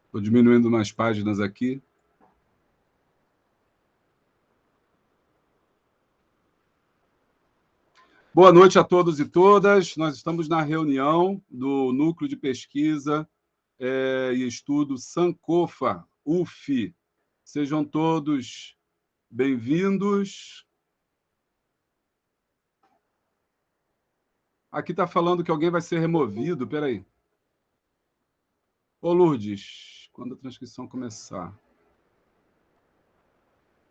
Estou diminuindo umas páginas aqui. Boa noite a todos e todas. Nós estamos na reunião do Núcleo de Pesquisa e Estudo Sankofa, UF. Sejam todos bem-vindos. Aqui está falando que alguém vai ser removido. Espera aí. Ô, Lourdes, quando a transcrição começar...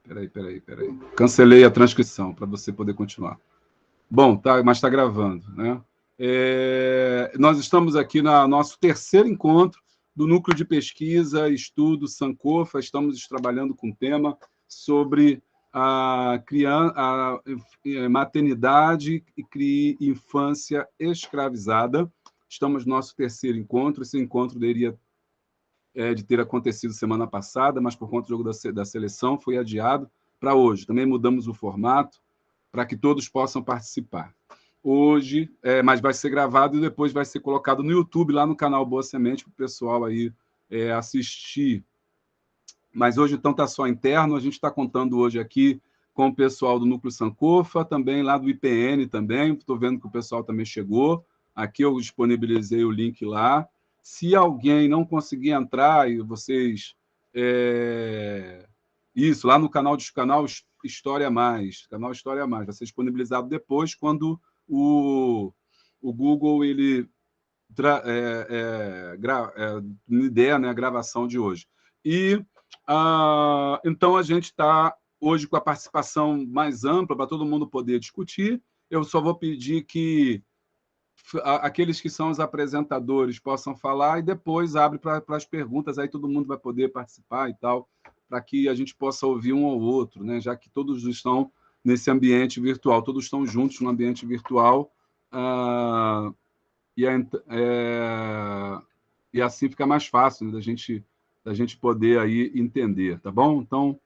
Espera aí. Cancelei a transcrição para você poder continuar. Bom, tá, mas está gravando, né? Nós estamos aqui no nosso terceiro encontro do Núcleo de Pesquisa, Estudo Sankofa. Estamos trabalhando com um tema sobre a maternidade e infância escravizada. Estamos no nosso terceiro encontro. Esse encontro deveria de ter acontecido semana passada, mas por conta do jogo da seleção foi adiado para hoje. Também mudamos o formato para que todos possam participar. Hoje, mas vai ser gravado e depois vai ser colocado no YouTube, lá no canal Boa Semente, para o pessoal aí assistir. Mas hoje, então, está só interno. A gente está contando hoje aqui com o pessoal do Núcleo Sankofa, também lá do IPN também. Estou vendo que o pessoal também chegou. Aqui eu disponibilizei o link lá. Se alguém não conseguir entrar e vocês... Isso, lá no canal História Mais. Canal História Mais. Vai ser disponibilizado depois, quando o Google ele me der, né, a gravação de hoje. E então a gente está hoje com a participação mais ampla para todo mundo poder discutir. Eu só vou pedir que aqueles que são os apresentadores possam falar e depois abre para as perguntas, aí todo mundo vai poder participar e tal, para que a gente possa ouvir um ao outro, né? Já que todos estão nesse ambiente virtual, todos estão juntos no ambiente virtual, e assim fica mais fácil, né, da gente poder aí entender, tá bom? Então,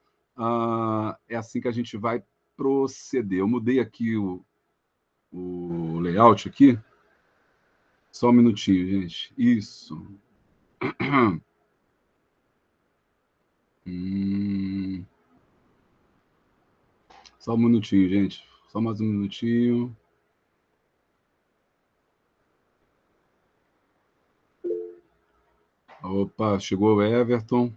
é assim que a gente vai proceder. Eu mudei aqui o layout aqui. Só um minutinho, gente. Isso. Só um minutinho, gente. Só mais um minutinho. Opa, chegou o Everton.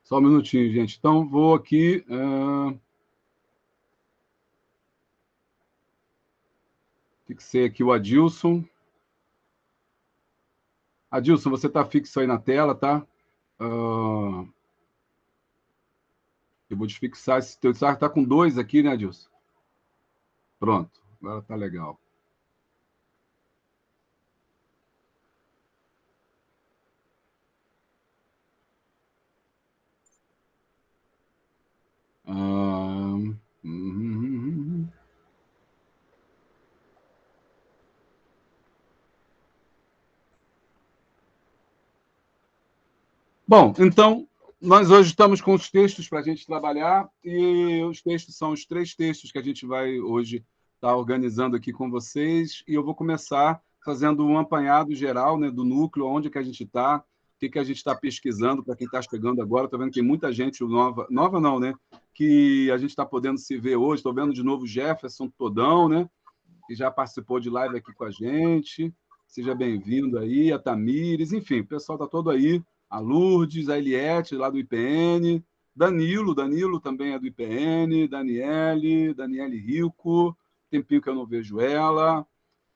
Só um minutinho, gente. Então, vou aqui... Fixei aqui o Adilson. Adilson, você está fixo aí na tela, tá? Eu vou desfixar esse teu... Está com 2 aqui, né, Adilson? Pronto, agora tá legal. Bom, então, nós hoje estamos com os textos para a gente trabalhar, e os textos são os 3 textos que a gente vai hoje estar organizando aqui com vocês, e eu vou começar fazendo um apanhado geral, né, do núcleo, onde que a gente está, o que a gente está pesquisando, para quem está chegando agora. Estou vendo que tem muita gente nova não, né, que a gente está podendo se ver hoje. Estou vendo de novo o Jefferson Todão, né, que já participou de live aqui com a gente. Seja bem-vindo aí, a Tamires, enfim, o pessoal está todo aí. A Lourdes, a Eliette, lá do IPN, Danilo também é do IPN, Daniele Rico, tempinho que eu não vejo ela,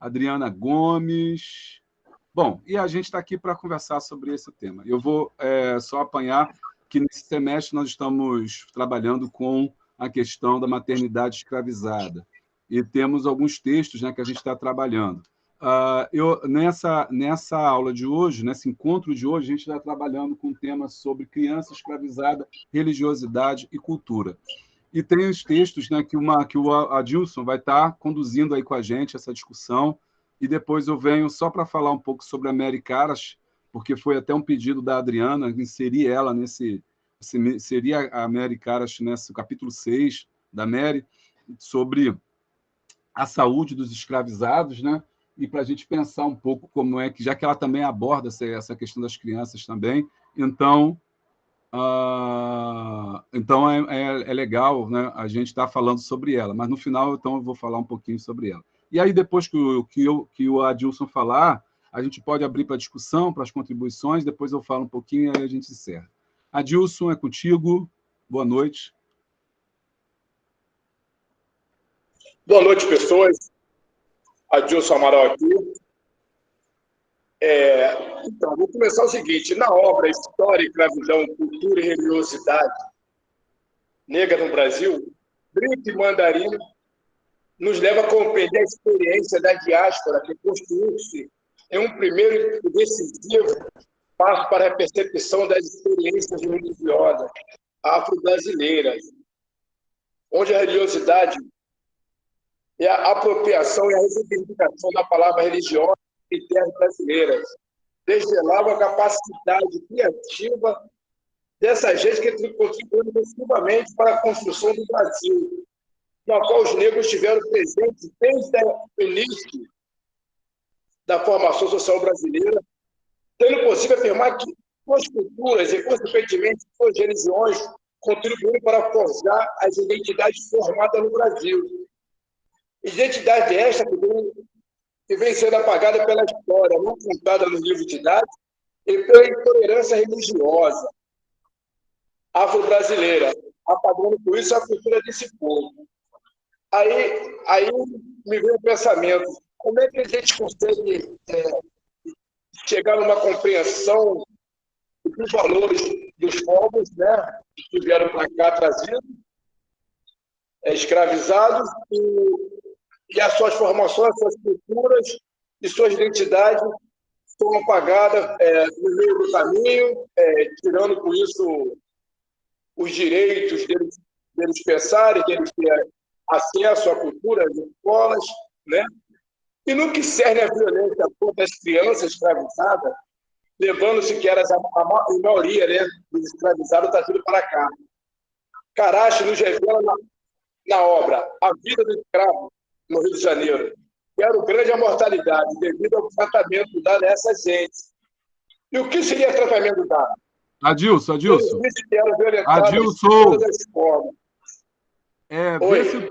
Adriana Gomes. Bom, e a gente está aqui para conversar sobre esse tema. Eu vou só apanhar que nesse semestre nós estamos trabalhando com a questão da maternidade escravizada, e temos alguns textos, né, que a gente está trabalhando. Nessa aula de hoje, nesse encontro de hoje, a gente está trabalhando com um tema sobre criança escravizada, religiosidade e cultura. E tem os textos, né, que o Adilson vai estar conduzindo aí com a gente essa discussão, e depois eu venho só para falar um pouco sobre a Mary Caras, porque foi até um pedido da Adriana, inserir ela seria a Mary Karash, né, o capítulo 6 da Mary, sobre a saúde dos escravizados, né? E para a gente pensar um pouco como é que, já que ela também aborda essa questão das crianças também, então, então é legal, né, a gente estar falando sobre ela, mas no final, então, eu vou falar um pouquinho sobre ela. E aí, depois que o Adilson falar, a gente pode abrir para discussão, para as contribuições, depois eu falo um pouquinho e aí a gente encerra. Adilson, é contigo. Boa noite. Boa noite, pessoas. Adilson Amaral aqui. Então, vou começar o seguinte. Na obra História, Escravidão, Cultura e Religiosidade Negra no Brasil, Brito e Mandarino nos leva a compreender a experiência da diáspora que constitui-se em um primeiro e decisivo passo para a percepção das experiências religiosas afro-brasileiras, onde a religiosidade é a apropriação e a ressignificação da palavra religiosa em terras brasileiras, desvelava a capacidade criativa dessa gente que contribui decisivamente para a construção do Brasil, na qual os negros estiveram presentes desde o início da formação social brasileira, sendo possível afirmar que suas culturas e, consequentemente, suas religiões contribuíram para forjar as identidades formadas no Brasil. Identidade esta que vem sendo apagada pela história, não contada nos livros didáticos, e pela intolerância religiosa afro-brasileira, apagando com isso a cultura desse povo. Aí me veio o pensamento, como é que a gente consegue chegar numa compreensão dos valores dos povos, né, que vieram para cá trazidos, escravizados, e as suas formações, suas culturas e suas identidades foram apagadas no meio do caminho, tirando com isso os direitos deles pensarem, deles terem acesso à cultura, às escolas, né? E no que cerne a violência contra as crianças escravizadas, levando-se que eram a maioria, né, dos escravizados trazidos para cá. Karash nos revela na obra A Vida do Escravo, no Rio de Janeiro, que era o grande a mortalidade devido ao tratamento dado a essa gente. E o que seria tratamento dado? Adilson. Eles eram violentados Adilson. de todas as formas. Vê se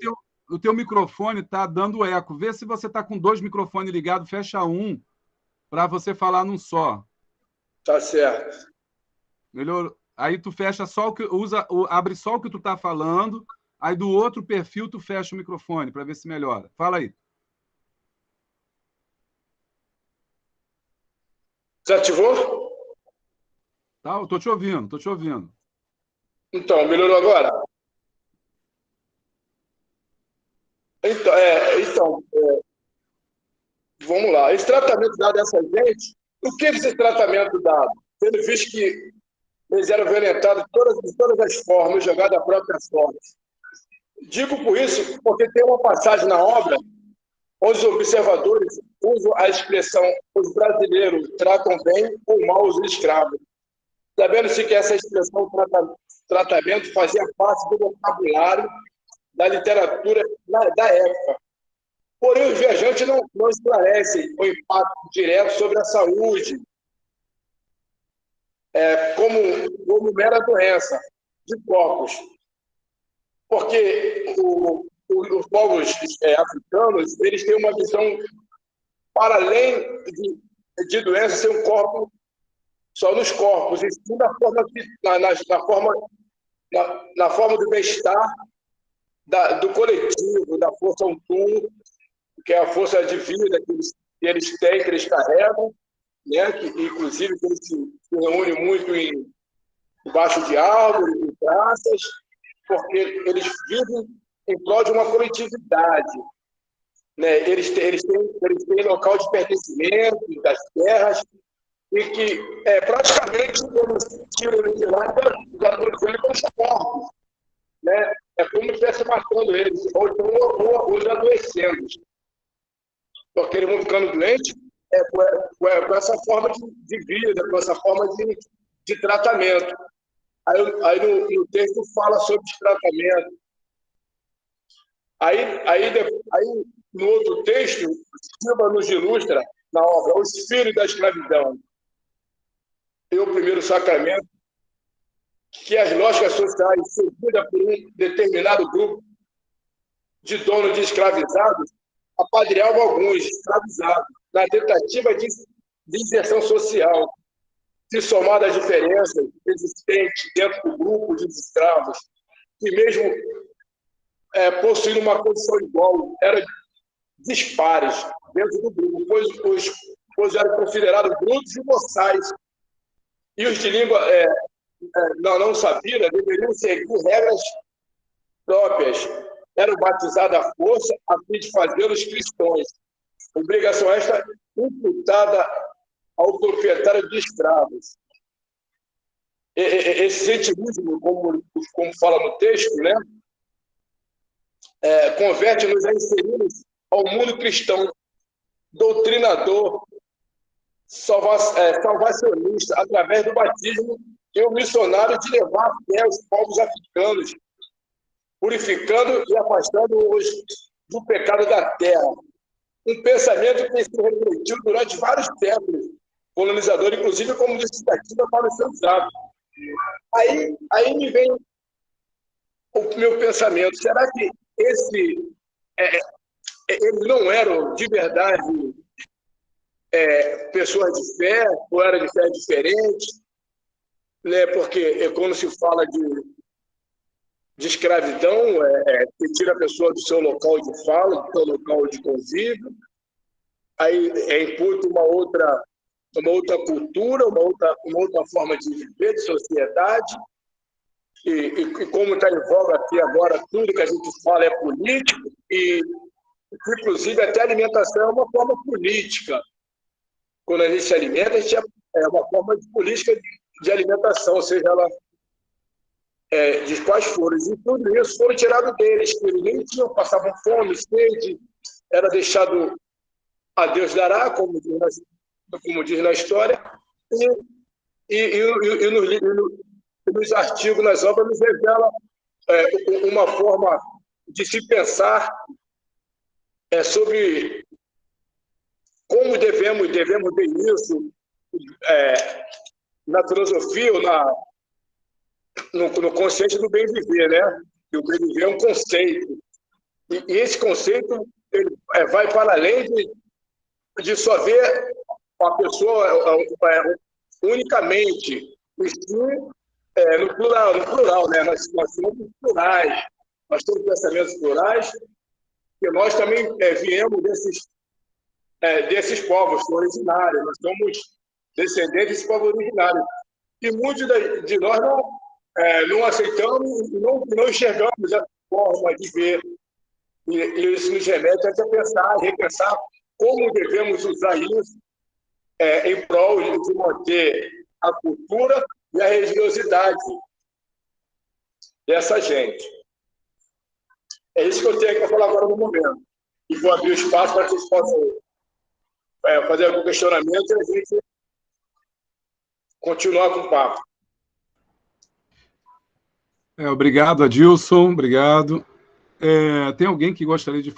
o teu microfone está dando eco. Vê se você está com 2 microfones ligados, fecha um para você falar num só. Tá certo. Melhor. Aí tu fecha só abre só o que tu está falando, aí do outro perfil tu fecha o microfone para ver se melhora. Fala aí. Você ativou? Tá, eu tô te ouvindo. Então, melhorou agora? Então, vamos lá. Esse tratamento dado a essa gente, o que é esse tratamento dado? Tendo visto que eles eram violentados de todas as formas, jogados à própria sorte. Digo por isso porque tem uma passagem na obra onde os observadores usam a expressão os brasileiros tratam bem ou mal os escravos, sabendo-se que essa expressão tratamento fazia parte do vocabulário da literatura da época. Porém, os viajantes não esclarecem o impacto direto sobre a saúde, como mera doença de corpos. Porque os povos africanos, eles têm uma visão, para além de doença, ser um corpo só nos corpos, e sim na forma do bem-estar do coletivo, da força Utum, que é a força de vida que eles têm, que eles carregam, né? Inclusive que eles se reúnem muito embaixo de árvores, em praças, porque eles vivem em prol de uma coletividade. Né? Eles têm local de pertencimento das terras, e que praticamente eles tiram de lá já com os corpos. Né? É como se estivesse matando eles, ou já adoecendo. Porque eles vão ficando doentes com essa forma de vida, com essa forma de tratamento. Aí no texto fala sobre tratamento. Aí no outro texto, Silva nos ilustra na obra Os Filhos da Escravidão e o Primeiro Sacramento, que as lógicas sociais seguidas por um determinado grupo de donos de escravizados apadreavam alguns escravizados na tentativa de inserção social, se somar às diferenças existentes dentro do grupo de escravos, que mesmo possuindo uma condição igual, eram dispares dentro do grupo, pois eram considerados brutos e boçais. E os de língua não sabida deveriam seguir regras próprias. Eram batizados à força a fim de fazê-los cristãos. Obrigação esta imputada ao proprietário de escravos. Esse sentimentismo, como fala no texto, né, converte-nos a inserir-nos ao mundo cristão, doutrinador, salvacionista, através do batismo e o missionário de levar a fé aos povos africanos, purificando e afastando-os do pecado da terra. Um pensamento que se refletiu durante vários séculos, colonizador, inclusive como justificativa para os seus atos. Aí me vem o meu pensamento: será que eles não eram de verdade pessoas de fé, ou eram de fé diferente? Né? Porque quando se fala de escravidão, que tira a pessoa do seu local de fala, do seu local de convívio, aí imputa uma outra cultura, uma outra forma de viver, de sociedade, e como está em voga aqui agora, tudo que a gente fala é político, e inclusive até a alimentação é uma forma política. Quando a gente se alimenta, a gente é uma forma de política de alimentação, ou seja, ela de quais foram. E tudo isso foi tirado deles, que eles nem tinham, passavam fome, sede, era deixado a Deus dará, como diz na história, e nos artigos, nas obras, nos revela uma forma de se pensar sobre como devemos ver isso na filosofia ou no consciente do bem viver, né? E o bem viver é um conceito. E esse conceito ele vai para além de só ver a pessoa unicamente, e sim no plural, né? Nós somos plurais, nós temos pensamentos plurais, e nós também viemos desses povos originários, nós somos descendentes desses povos originários. E muitos de nós não aceitamos e não enxergamos essa forma de ver. E isso nos remete a pensar, a repensar como devemos usar isso em prol de manter a cultura e a religiosidade dessa gente. É isso que eu tenho que falar agora no momento. E vou abrir o espaço para que vocês possam fazer algum questionamento e a gente continuar com o papo. Obrigado, Adilson. Obrigado. Tem alguém que gostaria de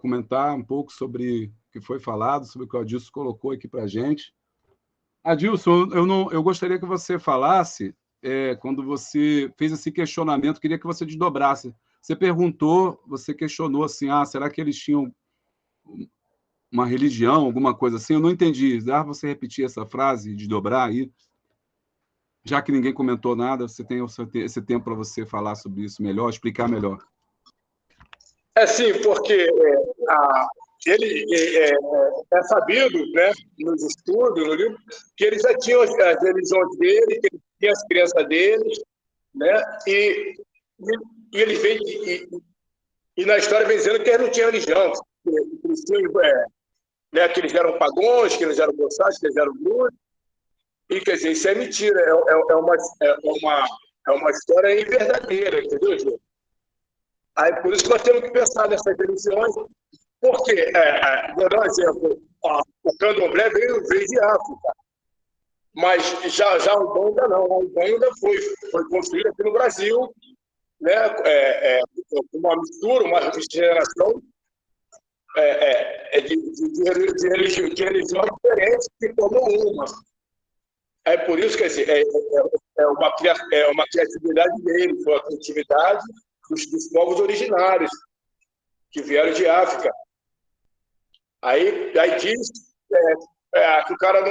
comentar um pouco sobre o que foi falado, sobre o que o Adilson colocou aqui para a gente? Adilson, eu gostaria que você falasse, quando você fez esse questionamento, queria que você desdobrasse. Você questionou assim, será que eles tinham uma religião, alguma coisa assim? Eu não entendi. Dá para você repetir essa frase, desdobrar aí? Já que ninguém comentou nada, você tem esse tempo para você falar sobre isso melhor, explicar melhor. Sim, porque ele é sabido, né, nos estudos, no livro, que eles já tinham as religiões deles, que eles tinham as crenças deles, né, e eles vêm, e na história vem dizendo que eles não tinham religião, que eles tinham, né, que eles eram pagãos, que eles eram boçais, que eles eram brutos, e quer dizer, isso é mentira, é uma história inverdadeira, entendeu, Gil? Aí, por isso que nós temos que pensar nessas religiões, porque, vou dar um exemplo, o candomblé veio de África. Mas já a Umbanda não. A Umbanda foi construída aqui no Brasil, né? Uma mistura, uma miscigenação de religião diferente que formou uma. É por isso que é uma criatividade dele, foi a criatividade dos povos originários que vieram de África. Aí diz que o cara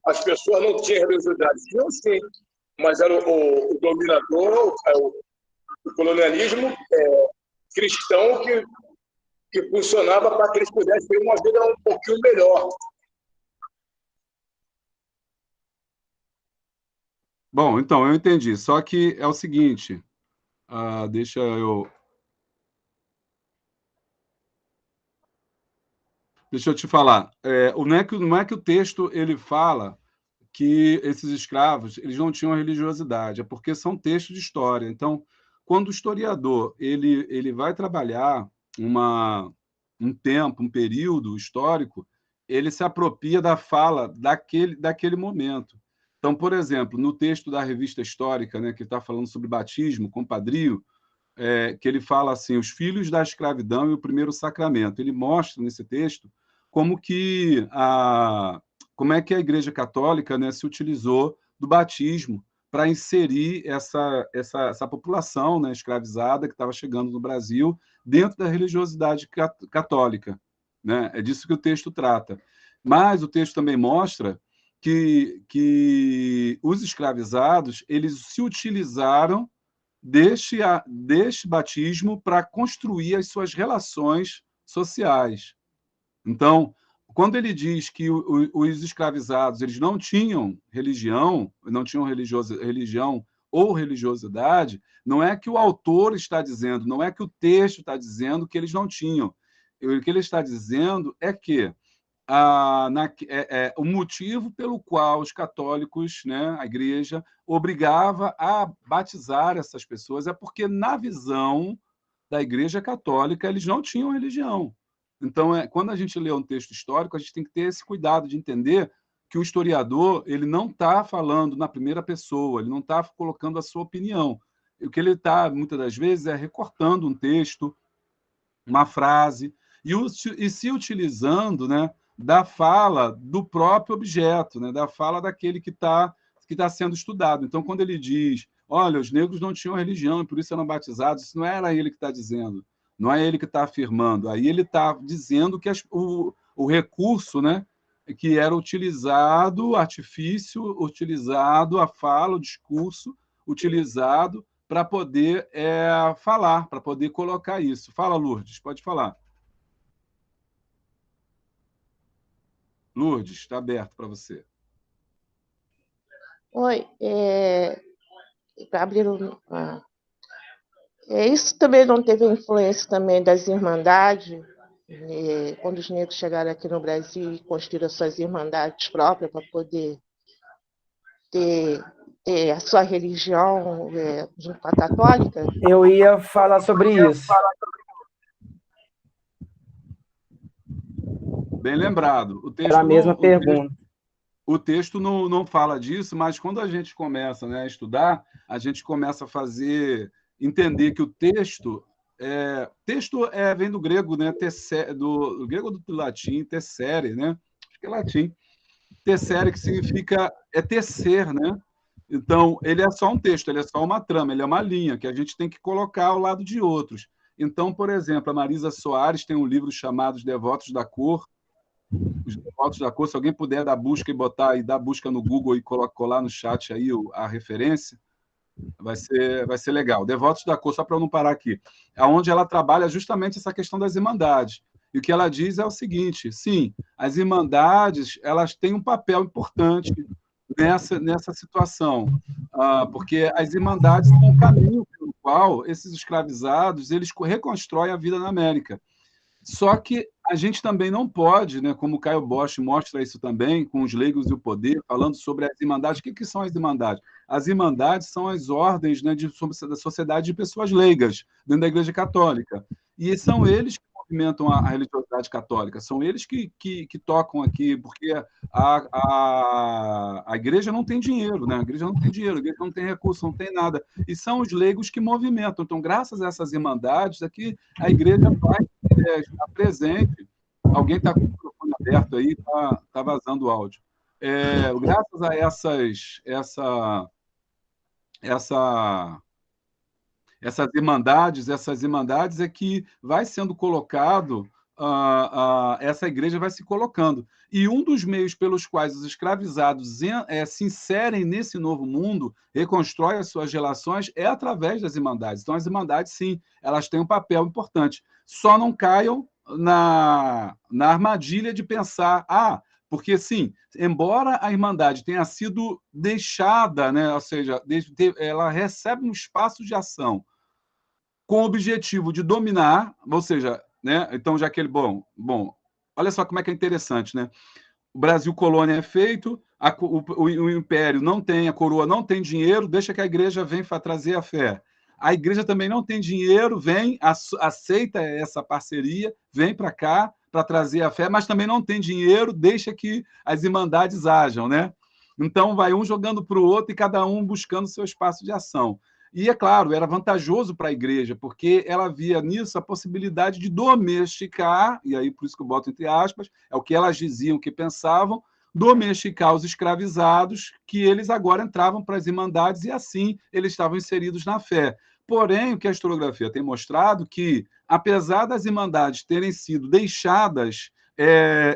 as pessoas não tinham religiosidade. Tinham sim, mas era o dominador, o colonialismo cristão que funcionava para que eles pudessem ter uma vida um pouquinho melhor. Bom, então, eu entendi. Só que é o seguinte, deixa eu te falar. Não é que o texto ele fala que esses escravos eles não tinham religiosidade, é porque são textos de história. Então, quando o historiador ele vai trabalhar um tempo, um período histórico, ele se apropria da fala daquele momento. Então, por exemplo, no texto da Revista Histórica, né, que está falando sobre batismo, compadrio, que ele fala assim, os filhos da escravidão e o primeiro sacramento. Ele mostra nesse texto como é que a Igreja Católica, né, se utilizou do batismo para inserir essa população, né, escravizada que estava chegando no Brasil dentro da religiosidade católica, né? É disso que o texto trata. Mas o texto também mostra que os escravizados eles se utilizaram deste batismo para construir as suas relações sociais. Então, quando ele diz que os escravizados eles não tinham religião ou religiosidade, não é que o autor está dizendo, não é que o texto está dizendo que eles não tinham. O que ele está dizendo é que o motivo pelo qual os católicos, né, a igreja, obrigava a batizar essas pessoas é porque, na visão da igreja católica, eles não tinham religião. Então, quando a gente lê um texto histórico, a gente tem que ter esse cuidado de entender que o historiador ele não está falando na primeira pessoa, ele não está colocando a sua opinião. O que ele está, muitas das vezes, é recortando um texto, uma frase, e se utilizando, né, da fala do próprio objeto, né, da fala daquele que tá sendo estudado. Então, quando ele diz, olha, os negros não tinham religião e por isso eram batizados, isso não era ele que está dizendo, não é ele que está afirmando. Aí ele está dizendo que o recurso, né, que era utilizado, o artifício utilizado, a fala, o discurso utilizado para poder falar, para poder colocar isso. Fala, Lourdes, pode falar. Lourdes, está aberto para você. Oi, Gabriel, isso também não teve influência também das irmandades, quando os negros chegaram aqui no Brasil e construíram suas irmandades próprias para poder ter a sua religião junto com a católica? Eu ia falar sobre isso. Bem lembrado. O texto Era a mesma pergunta. O texto não fala disso, mas quando a gente começa, né, a estudar, a gente começa a entender que o texto vem do grego, né, do grego ou do latim, tessere, né? Acho que é latim. Tessere, que significa tecer, né? Então, ele é só um texto, ele é só uma trama, ele é uma linha que a gente tem que colocar ao lado de outros. Então, por exemplo, a Marisa Soares tem um livro chamado Os Devotos da Cor. Os Devotos da Cor, se alguém puder dar busca e dar busca no Google e colar no chat aí a referência, vai ser legal. Devotos da Cor, só para eu não parar aqui, onde ela trabalha justamente essa questão das irmandades. E o que ela diz é o seguinte: sim, as irmandades elas têm um papel importante nessa situação, porque as irmandades são um caminho pelo qual esses escravizados eles reconstroem a vida na América. Só que a gente também não pode, né, como o Caio Bosch mostra isso também, com os leigos e o poder, falando sobre as irmandades. O que são as irmandades? As irmandades são as ordens, né, da sociedade de pessoas leigas, dentro da Igreja Católica. E são eles que vão movimentam a religiosidade católica, são eles que tocam aqui, porque a igreja não tem dinheiro, né? A igreja não tem dinheiro, a igreja não tem recurso, não tem nada. E são os leigos que movimentam. Então, graças a essas irmandades, aqui a igreja vai estar presente. Alguém está com o microfone aberto aí, está vazando o áudio. Graças a essas irmandades é que vai sendo colocado, essa igreja vai se colocando. E um dos meios pelos quais os escravizados se inserem nesse novo mundo, reconstroem as suas relações, é através das irmandades. Então, as irmandades, sim, elas têm um papel importante. Só não caiam na armadilha de pensar, porque, sim, embora a Irmandade tenha sido deixada, né, ou seja, ela recebe um espaço de ação com o objetivo de dominar, ou seja, né, então, já que ele... Bom, olha só como é que é interessante, né? O Brasil colônia é feito, o império não tem, a coroa não tem dinheiro, deixa que a igreja venha trazer a fé. A igreja também não tem dinheiro, vem, aceita essa parceria, vem para cá para trazer a fé, mas também não tem dinheiro, deixa que as irmandades ajam, né? Então, vai um jogando para o outro e cada um buscando seu espaço de ação. E, é claro, era vantajoso para a igreja, porque ela via nisso a possibilidade de domesticar, e aí por isso que eu boto entre aspas, é o que elas diziam, que pensavam, domesticar os escravizados, que eles agora entravam para as irmandades e assim eles estavam inseridos na fé. Porém, o que a historiografia tem mostrado que, apesar das irmandades terem sido deixadas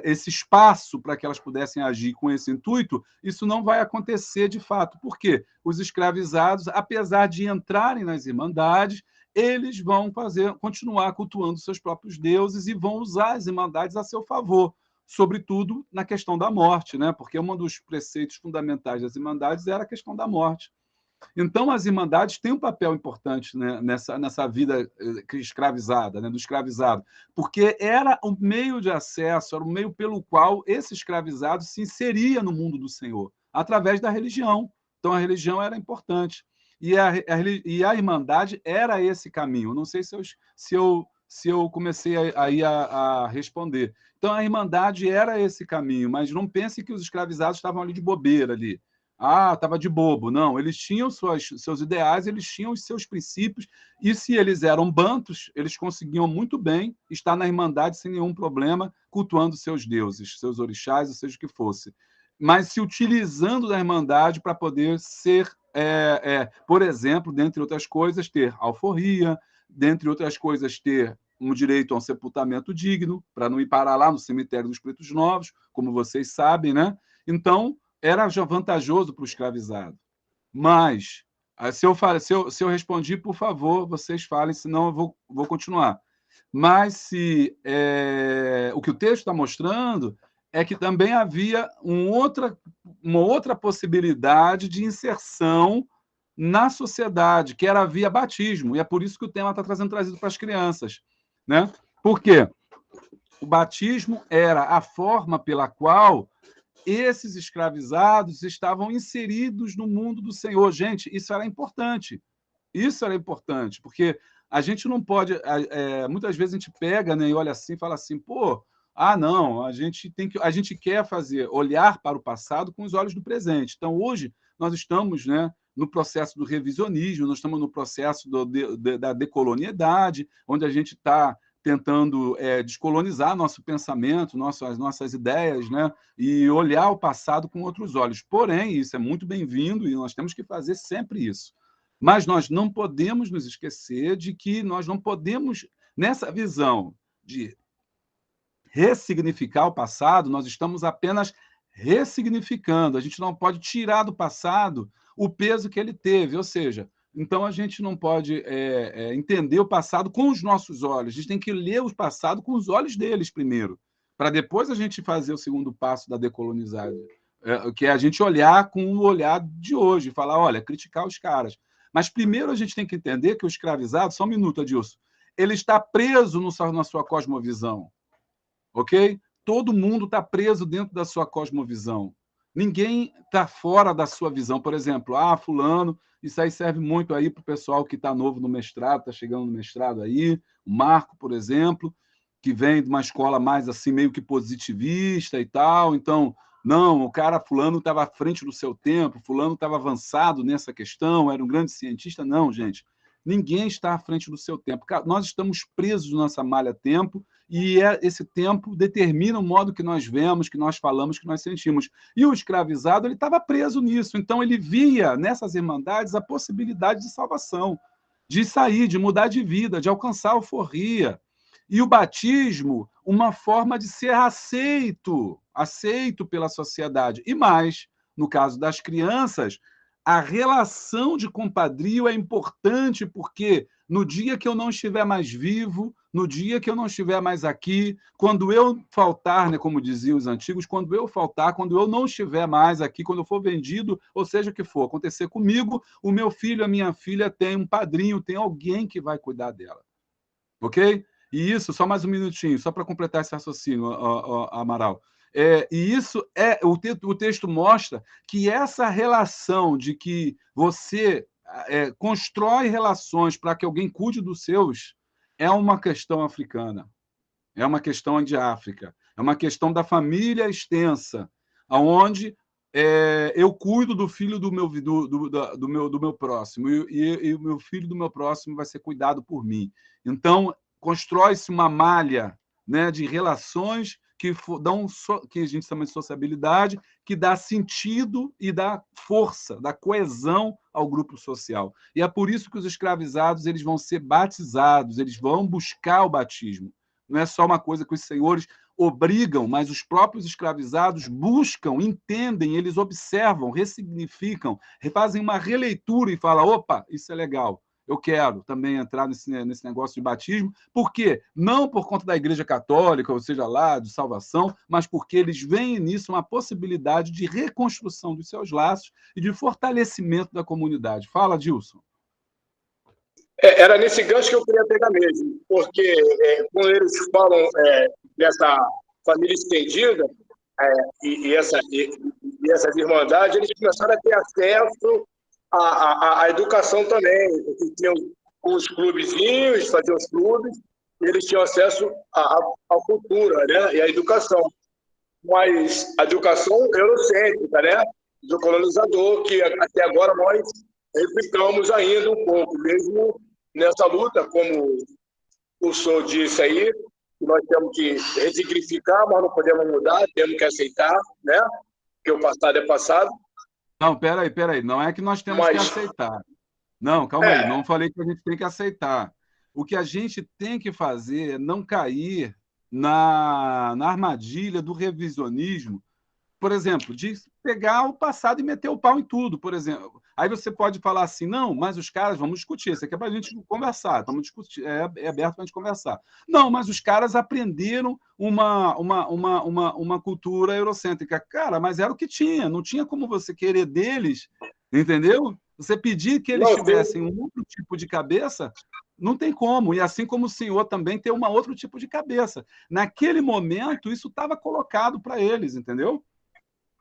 esse espaço para que elas pudessem agir com esse intuito, isso não vai acontecer de fato. Por quê? Os escravizados, apesar de entrarem nas irmandades, eles vão continuar cultuando seus próprios deuses e vão usar as irmandades a seu favor, sobretudo na questão da morte, né? Porque um dos preceitos fundamentais das irmandades era a questão da morte. Então, as irmandades têm um papel importante, né, nessa vida escravizada, né, do escravizado, porque era o meio de acesso, era o meio pelo qual esse escravizado se inseria no mundo do Senhor, através da religião. Então, a religião era importante. E a irmandade era esse caminho. Não sei se eu comecei a responder. Então, a irmandade era esse caminho, mas não pense que os escravizados estavam ali de bobeira ali. Estava de bobo. Não, eles tinham seus ideais, eles tinham os seus princípios, e se eles eram bantos, eles conseguiam muito bem estar na Irmandade sem nenhum problema, cultuando seus deuses, seus orixás, ou seja o que fosse. Mas se utilizando da Irmandade para poder ser, por exemplo, dentre outras coisas, ter alforria, dentre outras coisas, ter um direito a um sepultamento digno, para não ir parar lá no cemitério dos Pretos Novos, como vocês sabem, né? Então, era já vantajoso para o escravizado. Mas, se eu respondi, por favor, vocês falem, senão eu vou continuar. Mas o que o texto está mostrando é que também havia uma outra possibilidade de inserção na sociedade, que era via batismo, e é por isso que o tema está trazido para as crianças. Né? Por quê? O batismo era a forma pela qual esses escravizados estavam inseridos no mundo do Senhor. Gente, isso era importante. Isso era importante, porque a gente não pode... muitas vezes a gente pega, né, e olha assim e fala assim, não, a gente quer olhar para o passado com os olhos do presente. Então, hoje, nós estamos, né, no processo do revisionismo, nós estamos no processo da decolonialidade, onde a gente está tentando descolonizar nosso pensamento, nossas ideias, né? E olhar o passado com outros olhos. Porém, isso é muito bem-vindo e nós temos que fazer sempre isso. Mas nós não podemos nos esquecer de que nós não podemos, nessa visão de ressignificar o passado, nós estamos apenas ressignificando. A gente não pode tirar do passado o peso que ele teve, ou seja, então a gente não pode entender o passado com os nossos olhos, a gente tem que ler o passado com os olhos deles primeiro, para depois a gente fazer o segundo passo da decolonizagem, que é a gente olhar com o olhar de hoje, falar, olha, criticar os caras. Mas primeiro a gente tem que entender que o escravizado, só um minuto, Adilson, ele está preso na sua cosmovisão, ok? Todo mundo está preso dentro da sua cosmovisão. Ninguém está fora da sua visão. Por exemplo, fulano, isso aí serve muito aí para o pessoal que está novo no mestrado, está chegando no mestrado aí, o Marco, por exemplo. que vem de uma escola mais assim, meio que positivista e tal. Então, não, o cara fulano estava à frente do seu tempo, fulano estava avançado nessa questão, era um grande cientista. Não, gente. Ninguém está à frente do seu tempo. Nós estamos presos na nossa malha-tempo e esse tempo determina o modo que nós vemos, que nós falamos, que nós sentimos. E o escravizado ele estava preso nisso. Então, ele via nessas irmandades a possibilidade de salvação, de sair, de mudar de vida, de alcançar a alforria. E o batismo, uma forma de ser aceito pela sociedade. E mais, no caso das crianças, a relação de compadrio é importante porque no dia que eu não estiver mais vivo, no dia que eu não estiver mais aqui, quando eu faltar, né, como diziam os antigos, quando eu faltar, quando eu não estiver mais aqui, quando eu for vendido, ou seja o que for acontecer comigo, o meu filho, a minha filha tem um padrinho, tem alguém que vai cuidar dela. Ok? E isso, só mais um minutinho, só para completar esse raciocínio, Amaral. E isso o texto mostra que essa relação de que você constrói relações para que alguém cuide dos seus é uma questão africana, é uma questão de África, é uma questão da família extensa, onde eu cuido do filho do meu próximo e o meu filho do meu próximo vai ser cuidado por mim. Então, constrói-se uma malha, né, de relações que dão, que a gente chama de sociabilidade, que dá sentido e dá força, dá coesão ao grupo social. E é por isso que os escravizados eles vão ser batizados, eles vão buscar o batismo. Não é só uma coisa que os senhores obrigam, mas os próprios escravizados buscam, entendem, eles observam, ressignificam, fazem uma releitura e falam, opa, isso é legal. Eu quero também entrar nesse negócio de batismo, por quê? Não por conta da Igreja Católica, ou seja lá, de salvação, mas porque eles veem nisso uma possibilidade de reconstrução dos seus laços e de fortalecimento da comunidade. Fala, Dilson. Era nesse gancho que eu queria pegar mesmo, porque quando eles falam dessa família estendida e essas irmandades, eles começaram a ter acesso à educação também, porque tinham os clubezinhos, faziam os clubes, e eles tinham acesso à cultura, né, e à educação. Mas a educação eurocêntrica, né, do colonizador, que até agora nós replicamos ainda um pouco, mesmo nessa luta, como o senhor disse aí, que nós temos que resignificar, mas não podemos mudar, temos que aceitar, né, que o passado é passado. Não, peraí. Não é que nós temos que aceitar. Não, calma aí. Não falei que a gente tem que aceitar. O que a gente tem que fazer é não cair na armadilha do revisionismo, por exemplo, de pegar o passado e meter o pau em tudo, por exemplo. Aí você pode falar assim, não, mas os caras, vamos discutir, isso aqui é para a gente conversar, estamos discutindo, é aberto para a gente conversar. Não, mas os caras aprenderam uma cultura eurocêntrica. Cara, mas era o que tinha, não tinha como você querer deles, entendeu? Você pedir que eles tivessem um outro tipo de cabeça, não tem como. E assim como o senhor também tem um outro tipo de cabeça. Naquele momento, isso estava colocado para eles, entendeu?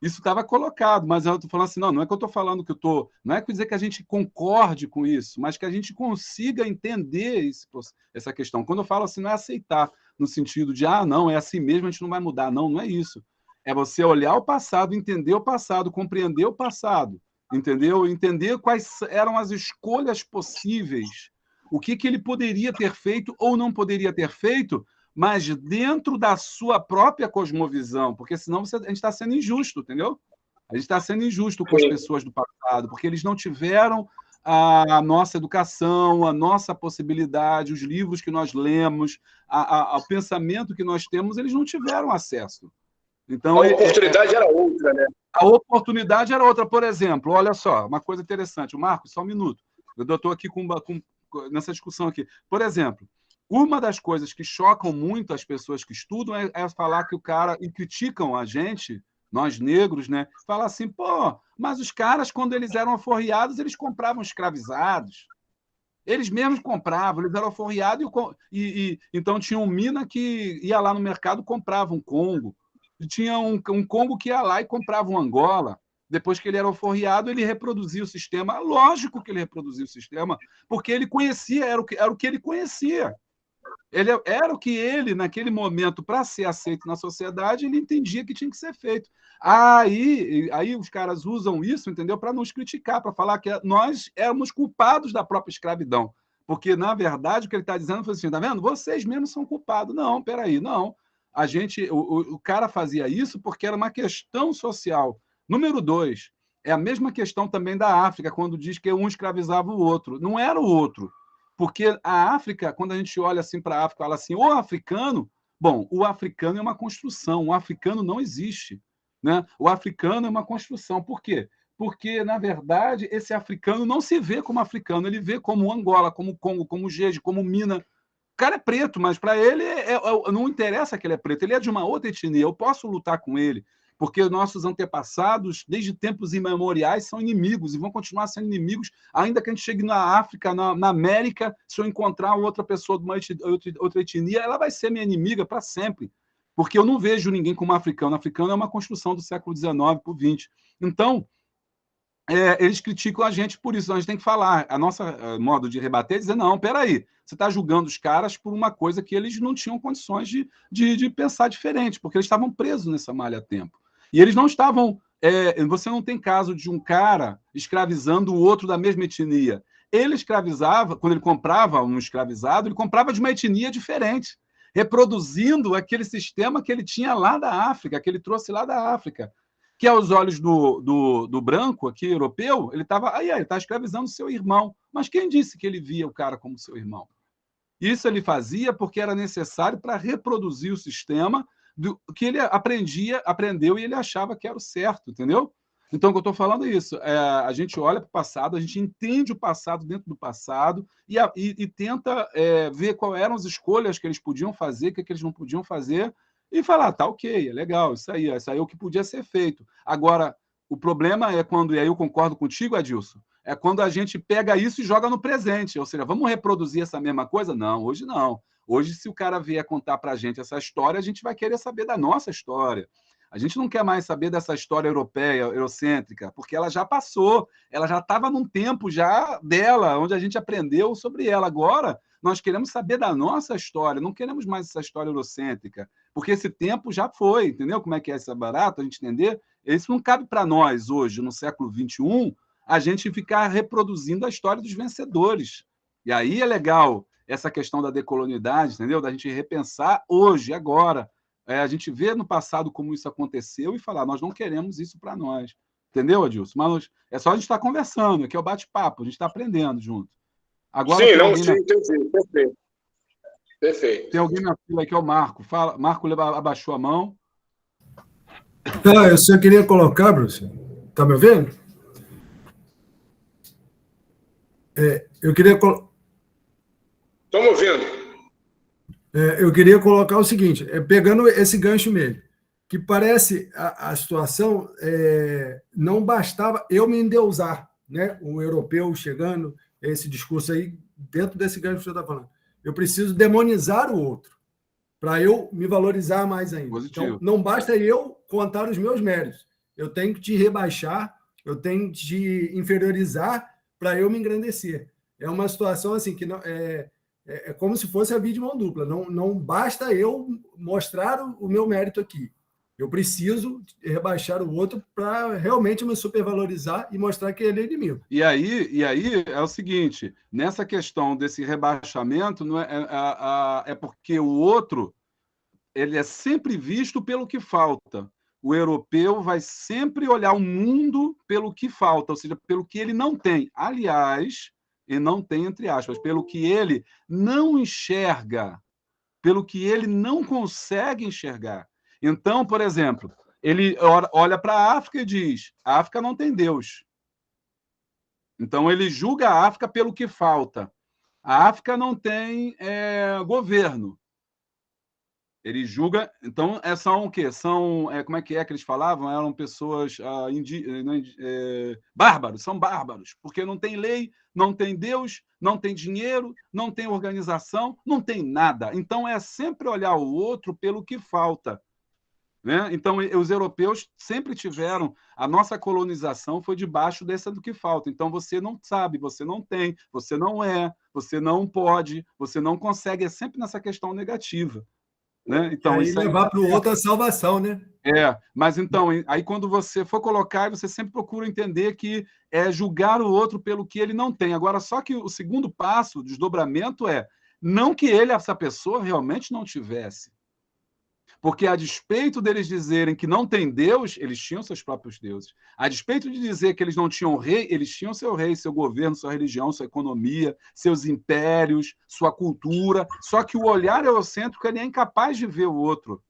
Isso estava colocado, mas eu estou falando assim, não é que eu estou falando que eu estou... Não é dizer que a gente concorde com isso, mas que a gente consiga entender essa questão. Quando eu falo assim, não é aceitar, no sentido de, não, é assim mesmo, a gente não vai mudar. Não, não é isso. É você olhar o passado, entender o passado, compreender o passado, entendeu? Entender quais eram as escolhas possíveis, o que ele poderia ter feito ou não poderia ter feito, mas dentro da sua própria cosmovisão, porque senão a gente está sendo injusto, entendeu? A gente está sendo injusto com as pessoas do passado, porque eles não tiveram a nossa educação, a nossa possibilidade, os livros que nós lemos, o pensamento que nós temos, eles não tiveram acesso. Então, a oportunidade era outra, né? A oportunidade era outra. Por exemplo, olha só, uma coisa interessante. O Marcos, só um minuto. Eu estou aqui nessa discussão aqui. Por exemplo, uma das coisas que chocam muito as pessoas que estudam é falar que o cara, e criticam a gente, nós negros, né? Falar assim, pô, mas os caras, quando eles eram aforreados, eles compravam escravizados. Eles mesmos compravam, eles eram aforreados e então tinha um mina que ia lá no mercado e comprava um Congo. E tinha um Congo que ia lá e comprava um Angola. Depois que ele era alforriado, ele reproduzia o sistema. Lógico que ele reproduzia o sistema, porque ele conhecia, era o que ele conhecia. Ele era o que ele, naquele momento, para ser aceito na sociedade, ele entendia que tinha que ser feito. Aí os caras usam isso, entendeu? Para nos criticar, para falar que nós éramos culpados da própria escravidão. Porque, na verdade, o que ele está dizendo foi assim: tá vendo? Vocês mesmos são culpados. Não, peraí, não. O cara fazia isso porque era uma questão social. Número 2, é a mesma questão também da África, quando diz que um escravizava o outro. Não era o outro. Porque a África, quando a gente olha assim para a África, fala assim, o africano, bom, o africano é uma construção, o africano não existe. Né? O africano é uma construção. Por quê? Porque, na verdade, esse africano não se vê como africano, ele vê como Angola, como Congo, como Jeje, como Mina. O cara é preto, mas para ele não interessa que ele é preto, ele é de uma outra etnia, eu posso lutar com ele, porque nossos antepassados, desde tempos imemoriais, são inimigos e vão continuar sendo inimigos, ainda que a gente chegue na África, na América, se eu encontrar outra pessoa de uma outra etnia, ela vai ser minha inimiga para sempre, porque eu não vejo ninguém como africano. Africano é uma construção do século XIX para o XX. Então, eles criticam a gente por isso. A gente tem que falar. A nossa modo de rebater é dizer, não, peraí, você está julgando os caras por uma coisa que eles não tinham condições de pensar diferente, porque eles estavam presos nessa malha há tempo. E eles não estavam... você não tem caso de um cara escravizando o outro da mesma etnia. Ele escravizava, quando ele comprava um escravizado, ele comprava de uma etnia diferente, reproduzindo aquele sistema que ele tinha lá da África, que ele trouxe lá da África, que aos olhos do branco aqui, europeu, ele estava ele está escravizando seu irmão. Mas quem disse que ele via o cara como seu irmão? Isso ele fazia porque era necessário para reproduzir o sistema que ele aprendeu e ele achava que era o certo, entendeu? Então, o que eu estou falando é isso. A gente olha para o passado, a gente entende o passado dentro do passado e tenta ver quais eram as escolhas que eles podiam fazer, o que eles não podiam fazer, e falar, tá ok, é legal, isso aí é o que podia ser feito. Agora, o problema é quando, e aí eu concordo contigo, Adilson, é quando a gente pega isso e joga no presente, ou seja, vamos reproduzir essa mesma coisa? Não, hoje não. Hoje, se o cara vier contar para a gente essa história, a gente vai querer saber da nossa história. A gente não quer mais saber dessa história europeia, eurocêntrica, porque ela já passou, ela já estava num tempo já dela, onde a gente aprendeu sobre ela. Agora, nós queremos saber da nossa história, não queremos mais essa história eurocêntrica, porque esse tempo já foi, entendeu? Como é que é esse barato, a gente entender? Isso não cabe para nós hoje, no século XXI, a gente ficar reproduzindo a história dos vencedores. E aí é legal essa questão da decolonialidade, entendeu? Da gente repensar hoje, agora. A gente vê no passado como isso aconteceu e falar, nós não queremos isso para nós. Entendeu, Adilson? Mas é só a gente estar conversando, aqui é o bate-papo, a gente está aprendendo junto. Agora, sim, não, sim, entendi. Perfeito. Perfeito. Tem alguém na fila aqui, é o Marco. Fala, Marco abaixou a mão. Eu só queria colocar, Bruce. Está me ouvindo? Eu queria... Estamos ouvindo. Eu queria colocar o seguinte, pegando esse gancho mesmo, que parece a situação não bastava eu me endeusar, né? Um europeu chegando, esse discurso aí, dentro desse gancho que você está falando. Eu preciso demonizar o outro, para eu me valorizar mais ainda. Positivo. Então, não basta eu contar os meus méritos, eu tenho que te rebaixar, eu tenho que te inferiorizar para eu me engrandecer. É uma situação assim que não é como se fosse a via de mão dupla. Não basta eu mostrar o meu mérito aqui. Eu preciso rebaixar o outro para realmente me supervalorizar e mostrar que ele é inimigo. E aí é o seguinte, nessa questão desse rebaixamento, não é porque o outro ele é sempre visto pelo que falta. O europeu vai sempre olhar o mundo pelo que falta, ou seja, pelo que ele não tem. Aliás, e não tem entre aspas, pelo que ele não enxerga, pelo que ele não consegue enxergar. Então, por exemplo, ele olha para a África e diz, a África não tem Deus. Então, ele julga a África pelo que falta. A África não tem governo. Ele julga... Então, são o quê? São... como é que eles falavam? Eram pessoas bárbaros, são bárbaros, porque não tem lei, não tem Deus, não tem dinheiro, não tem organização, não tem nada. Então, é sempre olhar o outro pelo que falta. né? Então, os europeus sempre tiveram... A nossa colonização foi debaixo dessa do que falta. Então, você não sabe, você não tem, você não é, você não pode, você não consegue. É sempre nessa questão negativa, né? Então, aí isso aí levar para o outro a salvação, né? mas então, aí quando você for colocar, você sempre procura entender que é julgar o outro pelo que ele não tem. Agora, só que o segundo passo, o desdobramento, é não que ele, essa pessoa, realmente não tivesse. Porque, a despeito deles dizerem que não tem Deus, eles tinham seus próprios deuses. A despeito de dizer que eles não tinham rei, eles tinham seu rei, seu governo, sua religião, sua economia, seus impérios, sua cultura. Só que o olhar eurocêntrico, ele é incapaz de ver o outro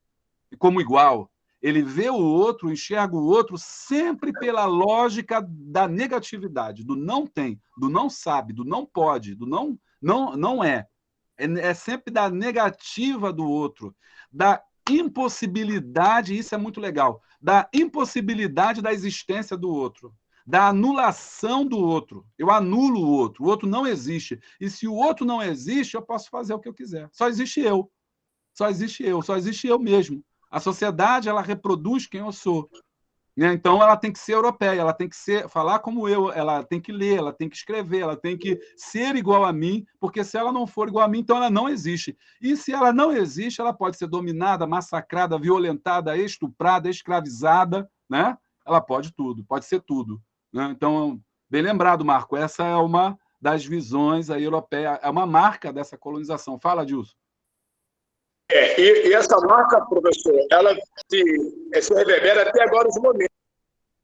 como igual. Ele vê o outro, enxerga o outro sempre pela lógica da negatividade, do não tem, do não sabe, do não pode, do não é. É sempre da negativa do outro, da impossibilidade, isso é muito legal, da impossibilidade da existência do outro, da anulação do outro. Eu anulo o outro não existe. E se o outro não existe, eu posso fazer o que eu quiser. Só existe eu. Só existe eu mesmo. A sociedade, ela reproduz quem eu sou. Né? Então, ela tem que ser europeia, ela tem que falar como eu, ela tem que ler, ela tem que escrever, ela tem que ser igual a mim, porque se ela não for igual a mim, então ela não existe. E se ela não existe, ela pode ser dominada, massacrada, violentada, estuprada, escravizada, né? Ela pode tudo, pode ser tudo. Né? Então, bem lembrado, Marco, essa é uma das visões aí europeias, é uma marca dessa colonização. Fala, Dilson. E essa marca, professor, ela se reverbera até agora os momentos.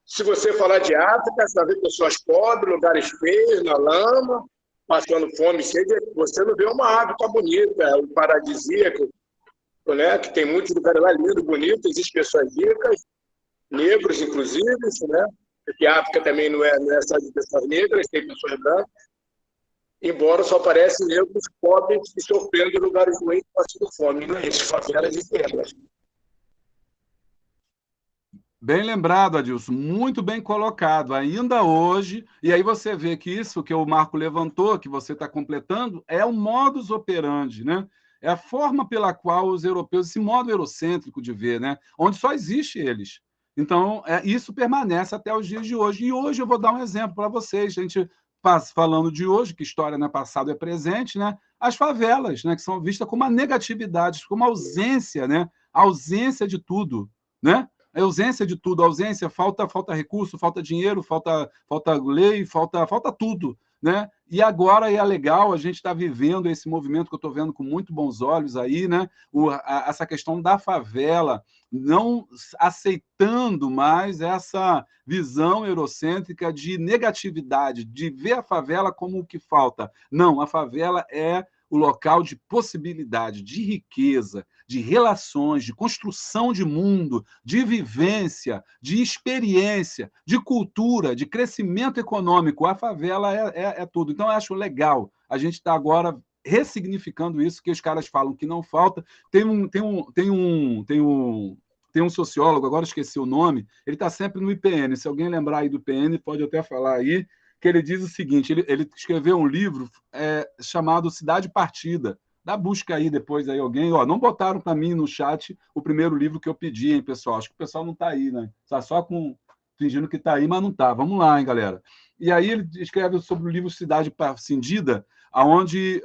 Se você falar de África, você vai ver pessoas pobres, lugares feios, na lama, passando fome, sede. Você não vê uma África bonita, um paradisíaco, né? Que tem muitos lugares lá lindos, bonitos, existem pessoas ricas, negros, inclusive, né? Porque a África também não é só de pessoas negras, tem pessoas brancas. Embora só aparecem negros pobres e sofrendo em lugares ruins passando fome, não é isso? Favelas e terras. Bem lembrado, Adilson, muito bem colocado, ainda hoje, e aí você vê que isso que o Marco levantou, que você está completando, é o modus operandi, né? É a forma pela qual os europeus, esse modo eurocêntrico de ver, né? Onde só existe eles. Então, isso permanece até os dias de hoje. E hoje eu vou dar um exemplo para vocês, a gente falando de hoje, que história não é passado, é presente, né? As favelas, né? Que são vistas como uma negatividade, como uma ausência, né? A ausência de tudo, né? A ausência de tudo, falta recurso, falta dinheiro, falta lei, falta tudo, né? E agora é legal, a gente está vivendo esse movimento que eu estou vendo com muito bons olhos aí, né? Essa questão da favela, não aceitando mais essa visão eurocêntrica de negatividade, de ver a favela como o que falta. Não, a favela é o local de possibilidade, de riqueza, de relações, de construção de mundo, de vivência, de experiência, de cultura, de crescimento econômico. A favela é tudo. Então, eu acho legal a gente estar agora ressignificando isso, que os caras falam que não falta. Tem um sociólogo, agora esqueci o nome, ele está sempre no IPN. Se alguém lembrar aí do IPN, pode até falar aí, que ele diz o seguinte, ele escreveu um livro chamado Cidade Partida. Dá busca aí depois aí alguém. Não botaram para mim no chat o primeiro livro que eu pedi, hein, pessoal? Acho que o pessoal não está aí, né? Está só fingindo que está aí, mas não está. Vamos lá, hein, galera? E aí ele escreve sobre o livro Cidade Partida, onde,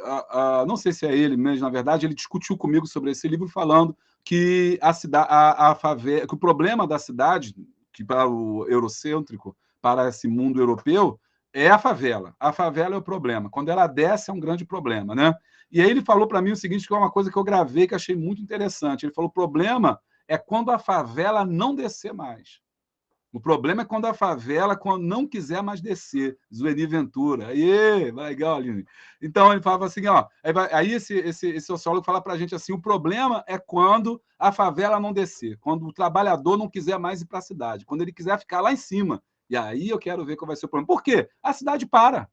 não sei se é ele mesmo, na verdade, ele discutiu comigo sobre esse livro, falando que a favela, que o problema da cidade, que para o eurocêntrico, para esse mundo europeu, é a favela. A favela é o problema. Quando ela desce, é um grande problema, né? E aí ele falou para mim o seguinte, que é uma coisa que eu gravei, que achei muito interessante. Ele falou, o problema é quando a favela não descer mais. O problema é quando a favela não quiser mais descer. Zueni Ventura. Aí, legal, Aline. Então, ele falava assim, aí esse sociólogo fala para a gente assim, o problema é quando a favela não descer, quando o trabalhador não quiser mais ir para a cidade, quando ele quiser ficar lá em cima. E aí eu quero ver qual vai ser o problema. Por quê? A cidade para.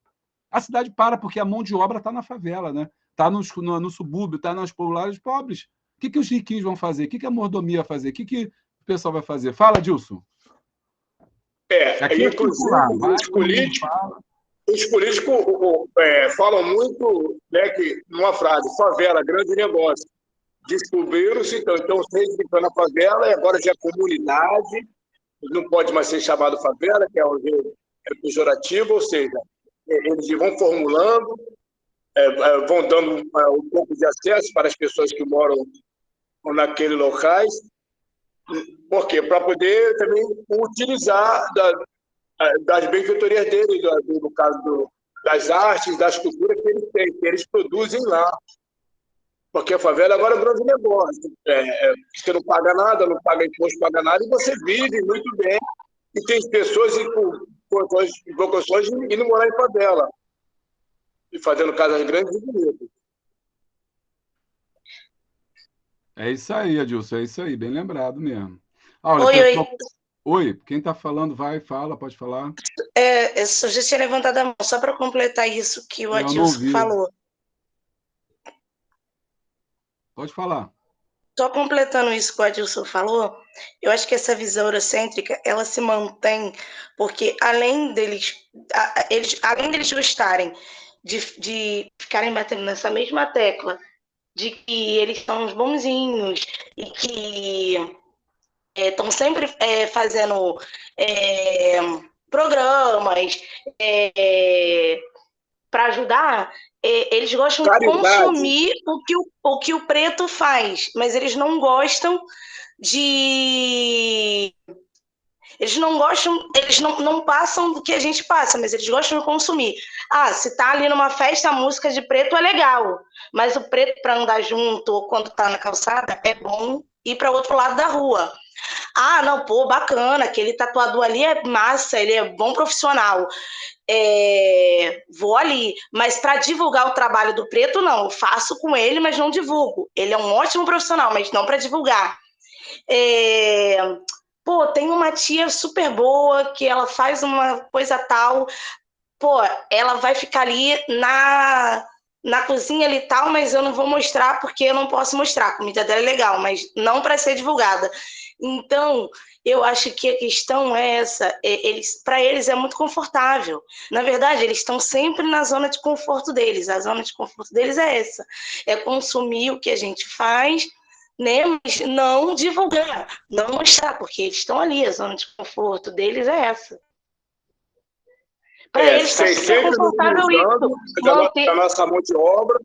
A cidade para porque a mão de obra está na favela, né? Está no subúrbio, está nas populares pobres. O que os riquinhos vão fazer? O que a mordomia vai fazer? O que o pessoal vai fazer? Fala, Dilson. Inclusive, os políticos falam muito, né, que numa frase, favela, grande negócio. descobriram-se, então se ficou na favela, e agora já é comunidade, não pode mais ser chamado favela, que é pejorativo, ou seja, eles vão formulando, vão dando um pouco de acesso para as pessoas que moram naqueles locais. Por quê? Para poder também utilizar das benfeitorias deles, no caso das artes, das culturas que eles têm, que eles produzem lá. Porque a favela agora é um grande negócio. Você não paga nada, não paga imposto, não paga nada, e você vive muito bem. E tem pessoas com condições de ir morar em favela, e fazendo casas grandes e bonitas. É isso aí, Adilson, é isso aí, bem lembrado mesmo. Olha, Oi, pessoal... oi. Oi, quem está falando, fala, pode falar. Eu só já tinha levantado a mão, só para completar isso que o Eu não Adilson ouvi. falou. Pode falar. Só completando isso que o Adilson falou, eu acho que essa visão eurocêntrica, ela se mantém, porque além deles gostarem de ficarem batendo nessa mesma tecla, de que eles são uns bonzinhos e que estão sempre fazendo programas para ajudar, eles gostam de consumir o que o preto faz, mas eles não gostam de... Eles não passam do que a gente passa, mas eles gostam de consumir. Se tá ali numa festa, a música de preto é legal, mas o preto para andar junto ou quando tá na calçada é bom ir para o outro lado da rua. Não, pô, bacana, aquele tatuador ali é massa, ele é bom profissional. Vou ali, mas para divulgar o trabalho do preto, não, eu faço com ele, mas não divulgo. Ele é um ótimo profissional, mas não para divulgar. Tem uma tia super boa que ela faz uma coisa tal, ela vai ficar ali na cozinha ali e tal, mas eu não vou mostrar porque eu não posso mostrar. A comida dela é legal, mas não para ser divulgada. Então, eu acho que a questão é essa, para eles é muito confortável. Na verdade, eles estão sempre na zona de conforto deles. A zona de conforto deles é essa, é consumir o que a gente faz, né? Mas não divulgar, não mostrar, porque eles estão ali, a zona de conforto deles é essa. Para eles está super confortável isso. Da nossa mão de obra.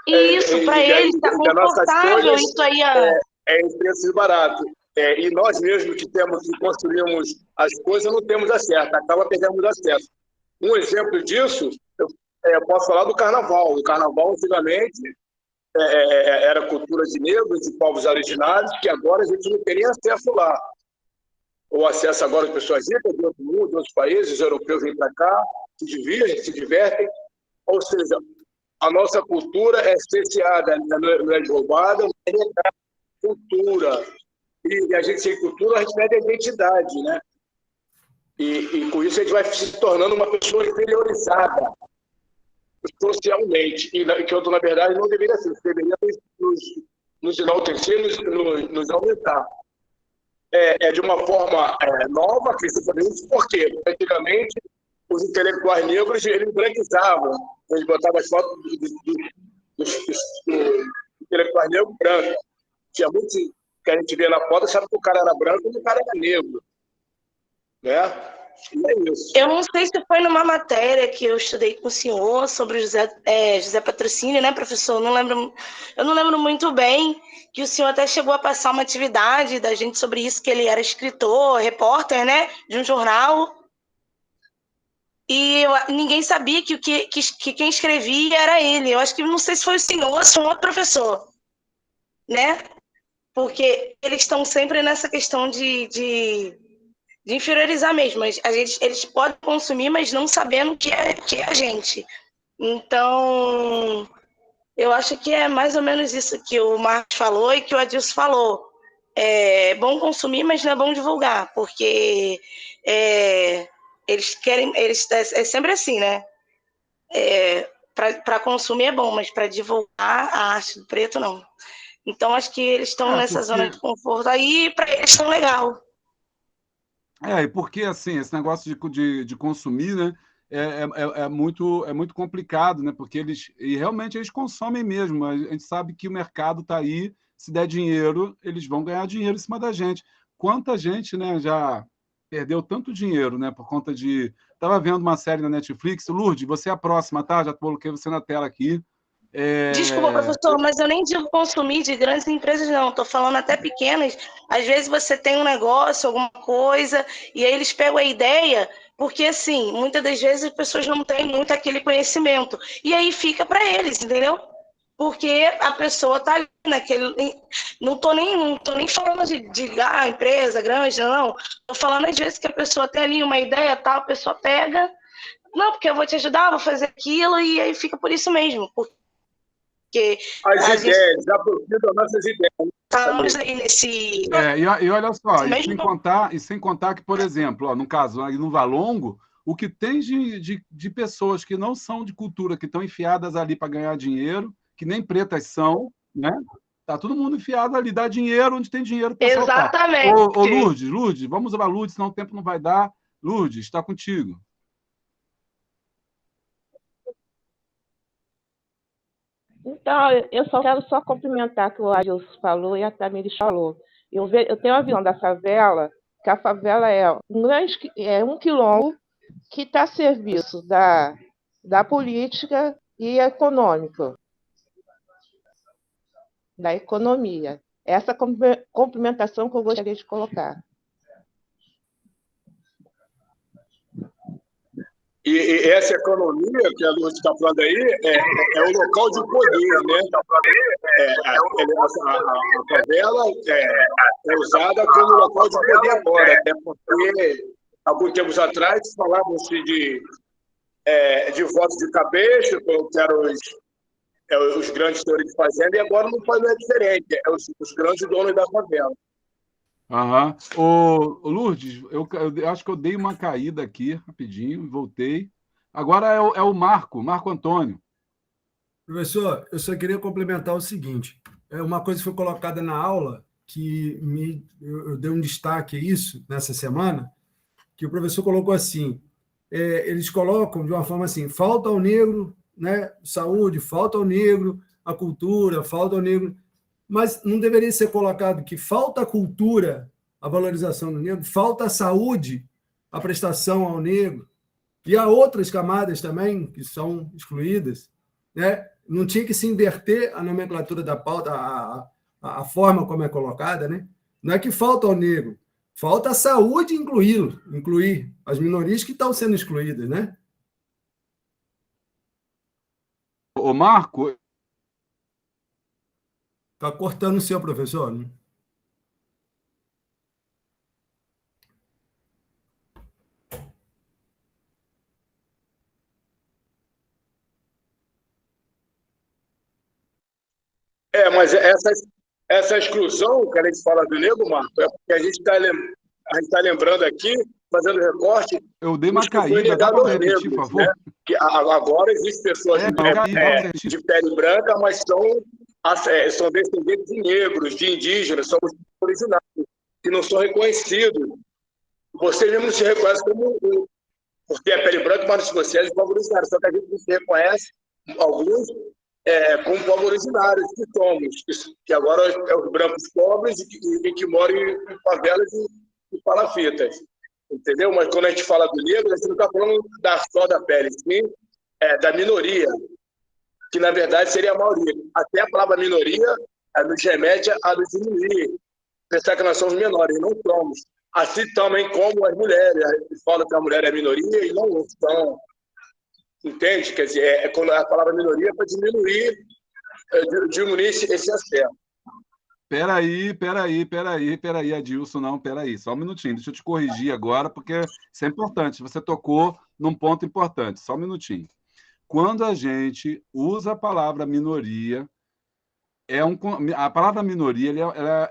Isso, para eles está confortável isso aí. Em preços baratos. E nós mesmos que construímos as coisas não temos acesso, acaba perdendo acesso. Um exemplo disso, eu posso falar do carnaval. O carnaval, antigamente, era cultura de negros, de povos originários, que agora a gente não teria acesso lá. O acesso agora de pessoas ricas de outro mundo, de outros países, os europeus vêm para cá, se divertem. Ou seja, a nossa cultura é cerceada, não é roubada, é cultura. E a gente sem cultura, a gente perde a identidade, né? E com isso a gente vai se tornando uma pessoa inferiorizada socialmente, que eu, na verdade, não deveria ser. Deveria nos enaltecer, nos aumentar. De uma forma nova, principalmente, porque antigamente os intelectuais negros eles branquizavam, eles botavam as fotos dos intelectuais negros brancos. Tinha muitos que a gente vê na foto, sabe que o cara era branco e o cara era negro. Né? E é isso. Eu não sei se foi numa matéria que eu estudei com o senhor sobre o José Patrocínio, né, professor? Eu não lembro muito bem, que o senhor até chegou a passar uma atividade da gente sobre isso, que ele era escritor, repórter, né, de um jornal. E ninguém sabia que quem escrevia era ele. Eu acho que não sei se foi o senhor ou se foi um outro professor, né? Porque eles estão sempre nessa questão de inferiorizar mesmo. Eles podem consumir, mas não sabendo que é a gente. Então, eu acho que é mais ou menos isso que o Marcos falou e que o Adilson falou. É bom consumir, mas não é bom divulgar, porque eles querem... é sempre assim, né? Para consumir é bom, mas para divulgar a arte do preto, não. Então, acho que eles estão nessa zona de conforto aí, para eles estão legal. E porque, assim, esse negócio de consumir, né? é muito complicado, né? Porque realmente eles consomem mesmo. A gente sabe que o mercado está aí, se der dinheiro, eles vão ganhar dinheiro em cima da gente. Quanta gente, né, já perdeu tanto dinheiro, né, por conta de... Estava vendo uma série na Netflix. Lourdes, você é a próxima, tá? Já coloquei você na tela aqui. Desculpa, professor, mas eu nem digo consumir de grandes empresas, não. Estou falando até pequenas. Às vezes você tem um negócio, alguma coisa, e aí eles pegam a ideia, porque, assim, muitas das vezes as pessoas não têm muito aquele conhecimento. E aí fica para eles, entendeu? Porque a pessoa está ali naquele... Não estou nem falando de empresa grande, não. Estou falando, às vezes, que a pessoa tem ali uma ideia, tal, a pessoa pega... Não, porque eu vou te ajudar, vou fazer aquilo, e aí fica por isso mesmo. Porque as ideias, aprofundam nossas ideias. Estamos aí nesse... E olha só, e sem contar que, por exemplo, ó, no caso, aí no Valongo, o que tem de pessoas que não são de cultura, que estão enfiadas ali para ganhar dinheiro, que nem pretas são, né? Tá todo mundo enfiado ali, dá dinheiro onde tem dinheiro para soltar. Exatamente. Ô, Lourdes, vamos usar a Lourdes, senão o tempo não vai dar. Lourdes, está contigo. Então, eu só quero cumprimentar o que o Adilson falou e a Tamiris falou. Eu tenho a visão da favela, que a favela é um quilombo que está a serviço da política e econômica, da economia. Essa complementação que eu gostaria de colocar. E essa economia que a Lourdes está falando aí é o local de poder, né? A favela é usada como local de poder agora, até porque, alguns tempos atrás, falavam-se de votos de cabeça, que eram os grandes senhores de fazenda, e agora não é diferente, os grandes donos da favela. Aham. Ô, Lourdes, eu acho que eu dei uma caída aqui, rapidinho, voltei. Agora é o Marco Antônio. Professor, eu só queria complementar o seguinte. É uma coisa que foi colocada na aula, que eu dei um destaque a isso nessa semana, que o professor colocou assim, eles colocam de uma forma assim, falta ao negro, né, saúde, falta ao negro, a cultura, falta ao negro... Mas não deveria ser colocado que falta a cultura, a valorização do negro, falta a saúde, a prestação ao negro, e há outras camadas também que são excluídas, né? Não tinha que se inverter a nomenclatura da pauta, a forma como é colocada, né? Não é que falta ao negro, falta a saúde incluir as minorias que estão sendo excluídas, né? Ô, Marco... Está cortando o seu, professor? Né? Mas essa exclusão que a gente fala do negro, Marco, é porque a gente está lembrando aqui, fazendo recorte... Eu dei uma caída, dá para repetir, por favor? Né? Que agora existem pessoas de pele branca, mas são descendentes de negros, de indígenas, somos originários, que não são reconhecidos. Você mesmo se reconhece por ter a pele branca, mas você é de povo originário, só que a gente não se reconhece, alguns, como povo originários que somos, que agora é os brancos pobres e que moram em favelas e palafitas. Entendeu? Mas quando a gente fala do negro, a gente não está falando só da pele, sim, da minoria, que na verdade seria a maioria. Até a palavra minoria nos remete a nos diminuir, pensar que nós somos menores, não somos. Assim também como as mulheres, a gente fala que a mulher é minoria e não são. Entende? Quer dizer, quando a palavra minoria é para diminuir esse aspecto. Peraí, Adilson, não, peraí, só um minutinho, deixa eu te corrigir agora, porque isso é importante, você tocou num ponto importante, só um minutinho. Quando a gente usa a palavra minoria, a palavra minoria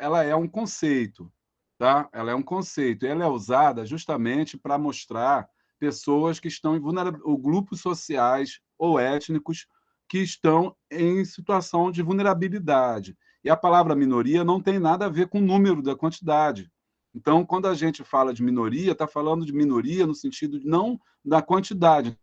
ela é um conceito, tá? Ela é um conceito, ela é usada justamente para mostrar pessoas que estão em ou grupos sociais ou étnicos que estão em situação de vulnerabilidade. E a palavra minoria não tem nada a ver com o número da quantidade. Então, quando a gente fala de minoria, está falando de minoria no sentido de não da quantidade.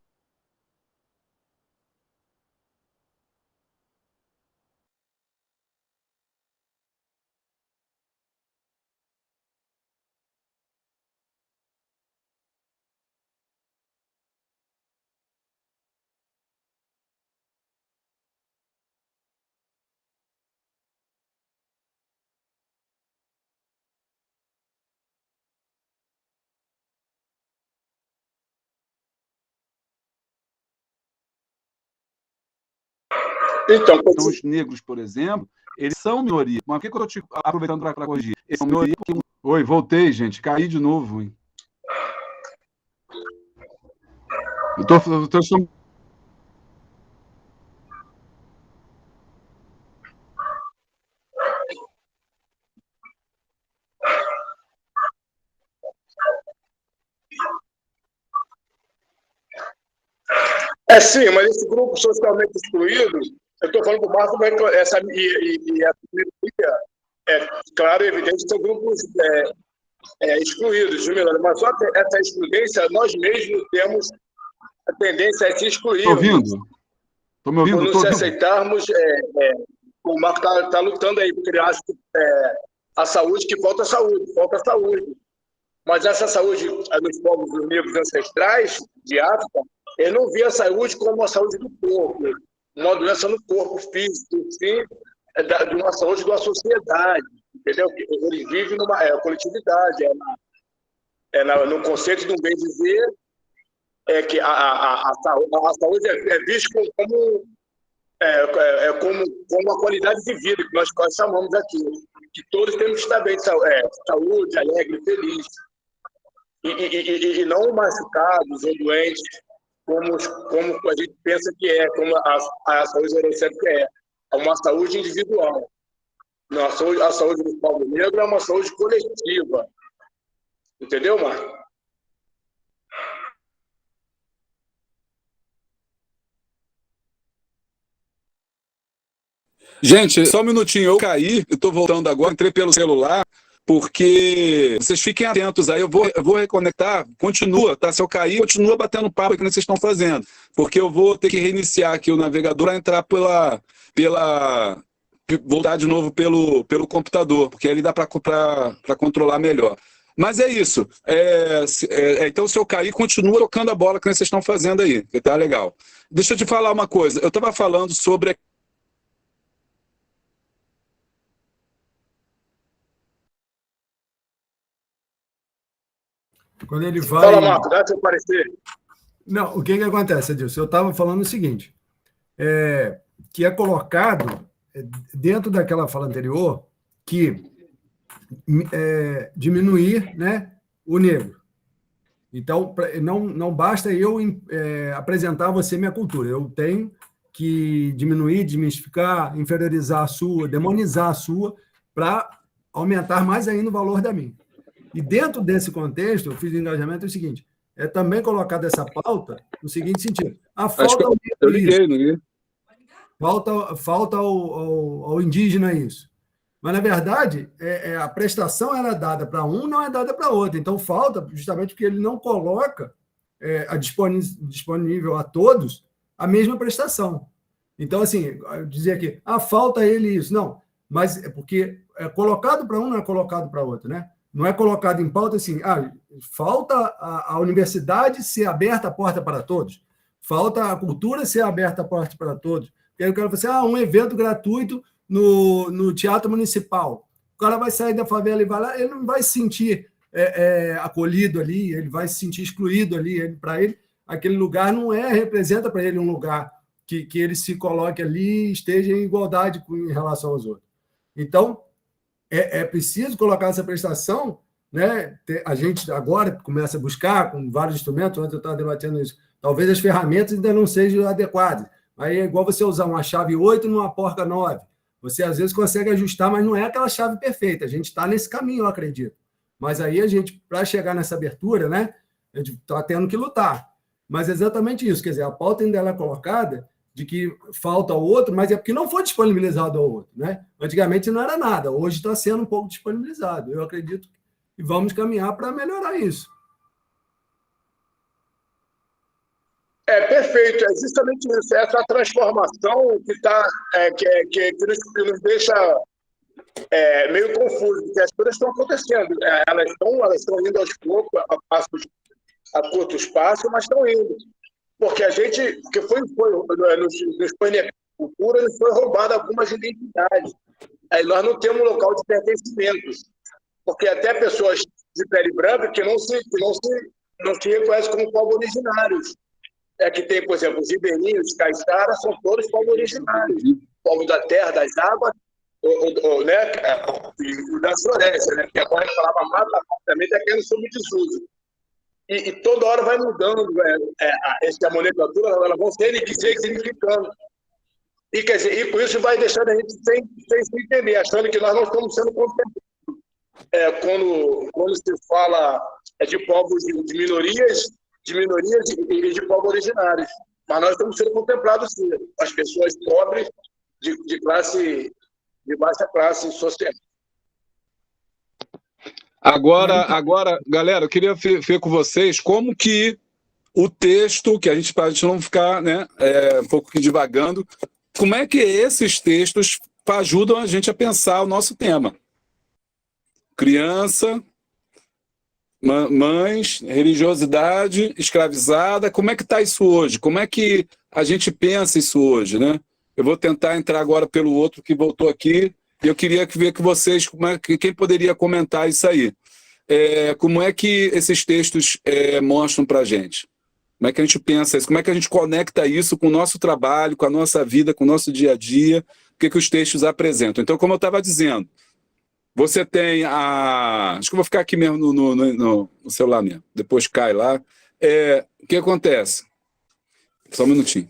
Então, Então, os negros, por exemplo, eles são minoria. Mas por que eu estou te aproveitando para corrigir? Eles são minoria porque... Oi, voltei, gente. Caí de novo. Hein? Eu tô... Sim, mas esse grupo socialmente excluído, eu estou falando do Marco, essa minoria, claro e evidente que são grupos excluídos, mas só essa excludência, nós mesmos temos a tendência a se excluir. Estou ouvindo? Estou me ouvindo? Por não se aceitarmos, o Marco está lutando aí, porque ele acha que a saúde, que falta saúde. Mas essa saúde nos povos negros ancestrais de África, ele não via a saúde como a saúde do corpo, uma doença no corpo físico, sim, de uma saúde de uma sociedade, entendeu? Ele vive numa coletividade, no conceito de um bem dizer, que a saúde é vista como uma qualidade de vida, que nós chamamos aqui, que todos temos que estar bem, saúde, alegre, feliz, e não machucados ou doentes, como a gente pensa que como a saúde eurocêntrica é uma saúde individual. Não, a saúde do povo negro é uma saúde coletiva. Entendeu, Marco? Gente, só um minutinho, eu caí, eu estou voltando agora, entrei pelo celular, porque vocês fiquem atentos aí, eu vou reconectar, continua, tá? Se eu cair, continua batendo papo que vocês estão fazendo, porque eu vou ter que reiniciar aqui o navegador para entrar voltar de novo pelo computador, porque ali dá para controlar melhor. Mas é isso. Então, se eu cair, continua tocando a bola que vocês estão fazendo aí, que tá legal. Deixa eu te falar uma coisa, eu estava falando sobre... Quando ele vai... Fala, Marco, dá seu parecer. Não, o que acontece, Adilson? Eu estava falando o seguinte, que é colocado dentro daquela fala anterior que diminuir, né, o negro. Então, não basta eu apresentar a você minha cultura, eu tenho que diminuir, desmistificar, inferiorizar a sua, demonizar a sua, para aumentar mais ainda o valor da minha. E dentro desse contexto, eu fiz o engajamento o seguinte, também colocado essa pauta no seguinte sentido. Falta eu liguei. Falta ao indígena isso. Mas, na verdade, a prestação era dada para um, não é dada para outro. Então, falta justamente porque ele não coloca disponível a todos a mesma prestação. Então, assim, dizer aqui, falta ele isso. Não, mas é porque é colocado para um, não é colocado para outro, né? Não é colocado em pauta assim, falta a universidade ser aberta a porta para todos, falta a cultura ser aberta a porta para todos. E aí o cara fala assim, um evento gratuito no Teatro Municipal. O cara vai sair da favela e vai lá, ele não vai se sentir acolhido ali, ele vai se sentir excluído ali. Para ele, aquele lugar não representa para ele um lugar que ele se coloque ali e esteja em igualdade em relação aos outros. Então, é preciso colocar essa prestação, né? A gente agora começa a buscar com vários instrumentos, antes eu estava debatendo isso, talvez as ferramentas ainda não sejam adequadas. Aí é igual você usar uma chave 8 numa porca 9. Você, às vezes, consegue ajustar, mas não é aquela chave perfeita. A gente está nesse caminho, eu acredito. Mas aí a gente, para chegar nessa abertura, né, a gente está tendo que lutar. Mas é exatamente isso. Quer dizer, a pauta ainda é colocada de que falta ao outro, mas é porque não foi disponibilizado ao outro, né? Antigamente não era nada, hoje está sendo um pouco disponibilizado. Eu acredito que vamos caminhar para melhorar isso. Perfeito, é justamente isso, essa transformação que nos deixa meio confuso, porque as coisas estão acontecendo, elas estão indo aos poucos, a curto espaço, mas estão indo. Porque a gente, que nos foi cultura, nos foi roubada algumas identidades. Aí nós não temos um local de pertencimento. Porque até pessoas de pele branca que não se reconhecem como povos originários. é que tem, por exemplo, os ribeirinhos, caiçaras, são todos povos originários, povo da terra, das águas, né, da floresta, né, que agora a palavra mata também está querendo sob desuso. E toda hora vai mudando, essa nomenclatura, elas vão se significando. E, quer dizer, e por isso vai deixando a gente sem se entender, achando que nós não estamos sendo contemplados. Quando se fala de povos de minorias e de povos originários. Mas nós estamos sendo contemplados, sim, as pessoas pobres de baixa classe social. Agora, galera, eu queria ver com vocês como que o texto, que a gente não ficar, né, um pouco divagando, como é que esses textos ajudam a gente a pensar o nosso tema. Criança, mães, religiosidade, escravizada, como é que está isso hoje? Como é que a gente pensa isso hoje, né? Eu vou tentar entrar agora pelo outro que voltou aqui, e eu queria ver com vocês quem poderia comentar isso aí. Como é que esses textos mostram para a gente? Como é que a gente pensa isso? Como é que a gente conecta isso com o nosso trabalho, com a nossa vida, com o nosso dia a dia? O que os textos apresentam? Então, como eu estava dizendo, você tem a... Acho que eu vou ficar aqui mesmo no celular mesmo. Depois cai lá. O que acontece? Só um minutinho.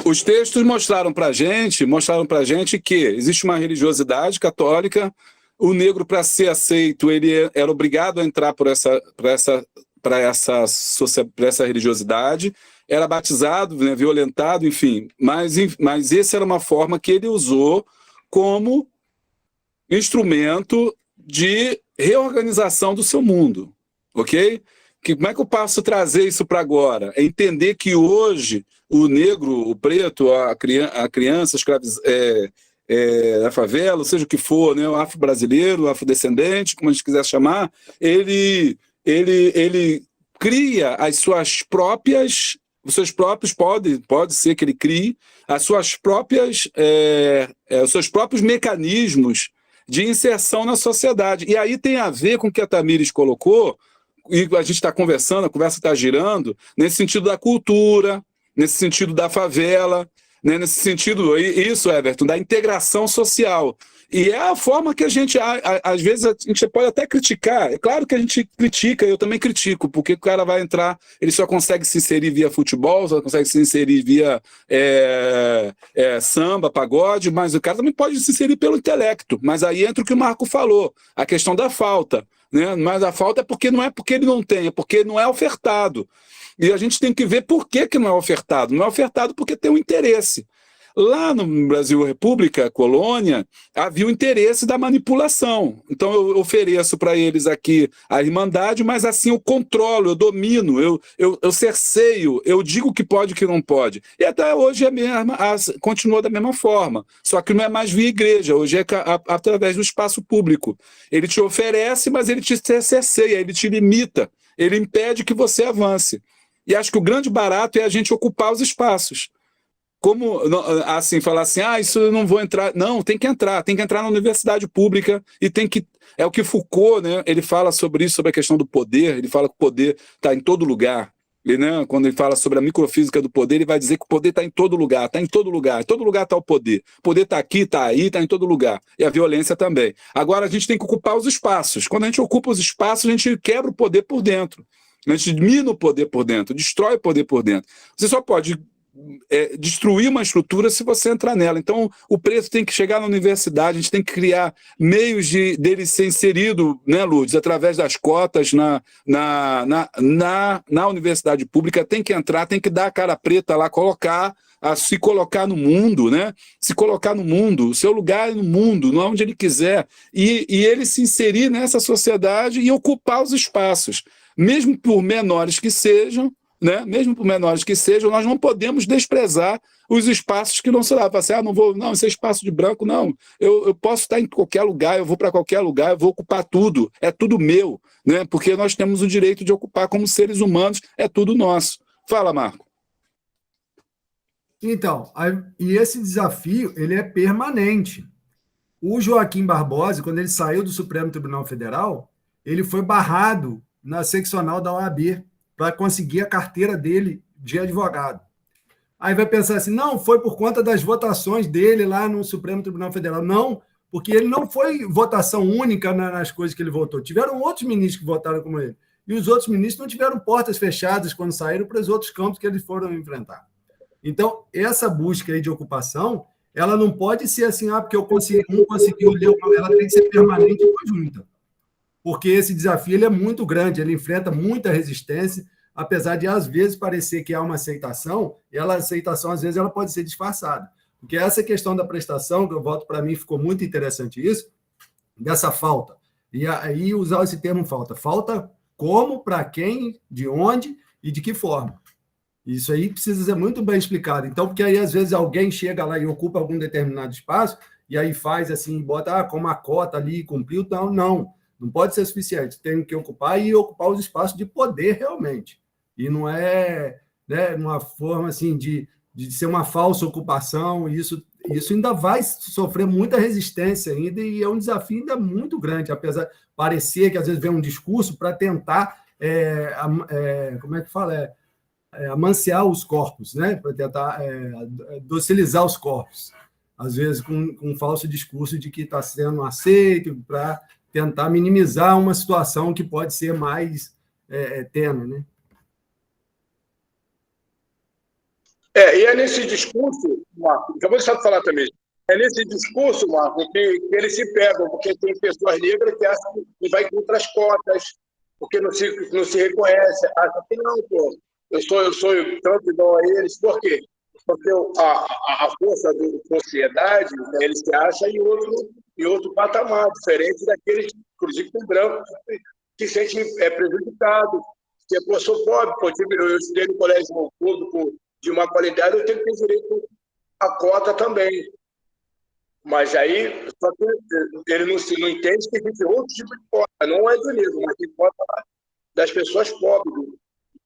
Os textos mostraram para a gente que existe uma religiosidade católica. O negro, para ser aceito, ele era obrigado a entrar por essa religiosidade, era batizado, né, violentado, enfim. Mas essa era uma forma que ele usou como instrumento de reorganização do seu mundo, ok? Como é que eu posso trazer isso para agora? É entender que hoje o negro, o preto, a criança da favela, seja o que for, né, o afro-brasileiro, o afrodescendente, como a gente quiser chamar, ele cria as suas próprias, os seus próprios, pode ser que ele crie as suas próprias, os seus próprios mecanismos de inserção na sociedade. E aí tem a ver com o que a Tamires colocou, e a gente está conversando, a conversa está girando, nesse sentido da cultura, nesse sentido da favela, né, nesse sentido, isso, Everton, da integração social. E é a forma que a gente, às vezes, a gente pode até criticar. É claro que a gente critica, eu também critico, porque o cara vai entrar, ele só consegue se inserir via futebol, só consegue se inserir via samba, pagode, mas o cara também pode se inserir pelo intelecto. Mas aí entra o que o Marco falou, a questão da falta, né? Mas a falta não é porque ele não tem, é porque não é ofertado. E a gente tem que ver por que não é ofertado. Não é ofertado porque tem um interesse. Lá no Brasil República, colônia, havia o interesse da manipulação. Então eu ofereço para eles aqui a irmandade, mas assim eu controlo, eu domino, eu cerceio, eu digo o que pode e o que não pode. E até hoje continua da mesma forma. Só que não é mais via igreja, hoje é através do espaço público. Ele te oferece, mas ele te cerceia, ele te limita, ele impede que você avance. E acho que o grande barato é a gente ocupar os espaços. Como, assim, falar assim, isso eu não vou entrar. Não, tem que entrar na universidade pública e tem que... É o que Foucault, né, ele fala sobre isso, sobre a questão do poder, ele fala que o poder está em todo lugar. Né, quando ele fala sobre a microfísica do poder, ele vai dizer que o poder está em todo lugar, está em todo lugar está o poder. O poder está aqui, está aí, está em todo lugar. E a violência também. Agora a gente tem que ocupar os espaços. Quando a gente ocupa os espaços, a gente quebra o poder por dentro. A gente mina o poder por dentro, destrói o poder por dentro. Você só pode destruir uma estrutura se você entrar nela. Então, o preto tem que chegar na universidade, a gente tem que criar meios dele ser inserido, né, Lourdes, através das cotas na universidade pública, tem que entrar, tem que dar a cara preta lá, se colocar no mundo, né? Se colocar no mundo, o seu lugar é no mundo, não é onde ele quiser, e ele se inserir nessa sociedade e ocupar os espaços, mesmo por menores que sejam, né? Mesmo por menores que sejam, nós não podemos desprezar os espaços que não se lá. Assim, não, esse é espaço de branco, não. Eu posso estar em qualquer lugar, eu vou para qualquer lugar, eu vou ocupar tudo, é tudo meu, né? Porque nós temos o direito de ocupar como seres humanos, é tudo nosso. Fala, Marco. Então, e esse desafio, ele é permanente. O Joaquim Barbosa, quando ele saiu do Supremo Tribunal Federal, ele foi barrado na seccional da OAB para conseguir a carteira dele de advogado. Aí vai pensar assim, não, foi por conta das votações dele lá no Supremo Tribunal Federal. Não, porque ele não foi votação única nas coisas que ele votou. Tiveram outros ministros que votaram como ele. E os outros ministros não tiveram portas fechadas quando saíram para os outros campos que eles foram enfrentar. Então, essa busca aí de ocupação, ela não pode ser assim, porque eu não consegui ler, ela tem que ser permanente e conjunta. Porque esse desafio ele é muito grande, ele enfrenta muita resistência, apesar de, às vezes, parecer que há uma aceitação, e a aceitação, às vezes, ela pode ser disfarçada. Porque essa questão da prestação, que eu volto para mim, ficou muito interessante isso, dessa falta. E aí usar esse termo falta. Falta como, para quem, de onde e de que forma. Isso aí precisa ser muito bem explicado. Então, porque aí, às vezes, alguém chega lá e ocupa algum determinado espaço, e aí faz assim, bota como a cota ali, cumpriu, então, não pode ser suficiente. Tem que ocupar os espaços de poder realmente. E não é, né, uma forma assim de ser uma falsa ocupação. Isso ainda vai sofrer muita resistência ainda, e é um desafio ainda muito grande, apesar de parecer que às vezes vem um discurso para tentar, como é que fala? Amanciar os corpos, né? Para tentar docilizar os corpos. Às vezes com um falso discurso de que está sendo aceito, para tentar minimizar uma situação que pode ser mais tênue, né? E é nesse discurso, Marco, acabou de falar também, é nesse discurso, Marco, que eles se pegam, porque tem pessoas negras que acham que vai contra as cotas, porque não se reconhece, acham que não, pô, eu sou tanto igual a eles. Por quê? Porque a força da sociedade, né, eles se acham em outro patamar, diferente daqueles, inclusive com branco, que se sentem prejudicados. Se eu sou pobre, eu estudei no colégio público de uma qualidade, eu tenho que ter direito à cota também. Mas aí, só que ele não entende que existe outro tipo de cota, não é do negro, mas tem cota das pessoas pobres,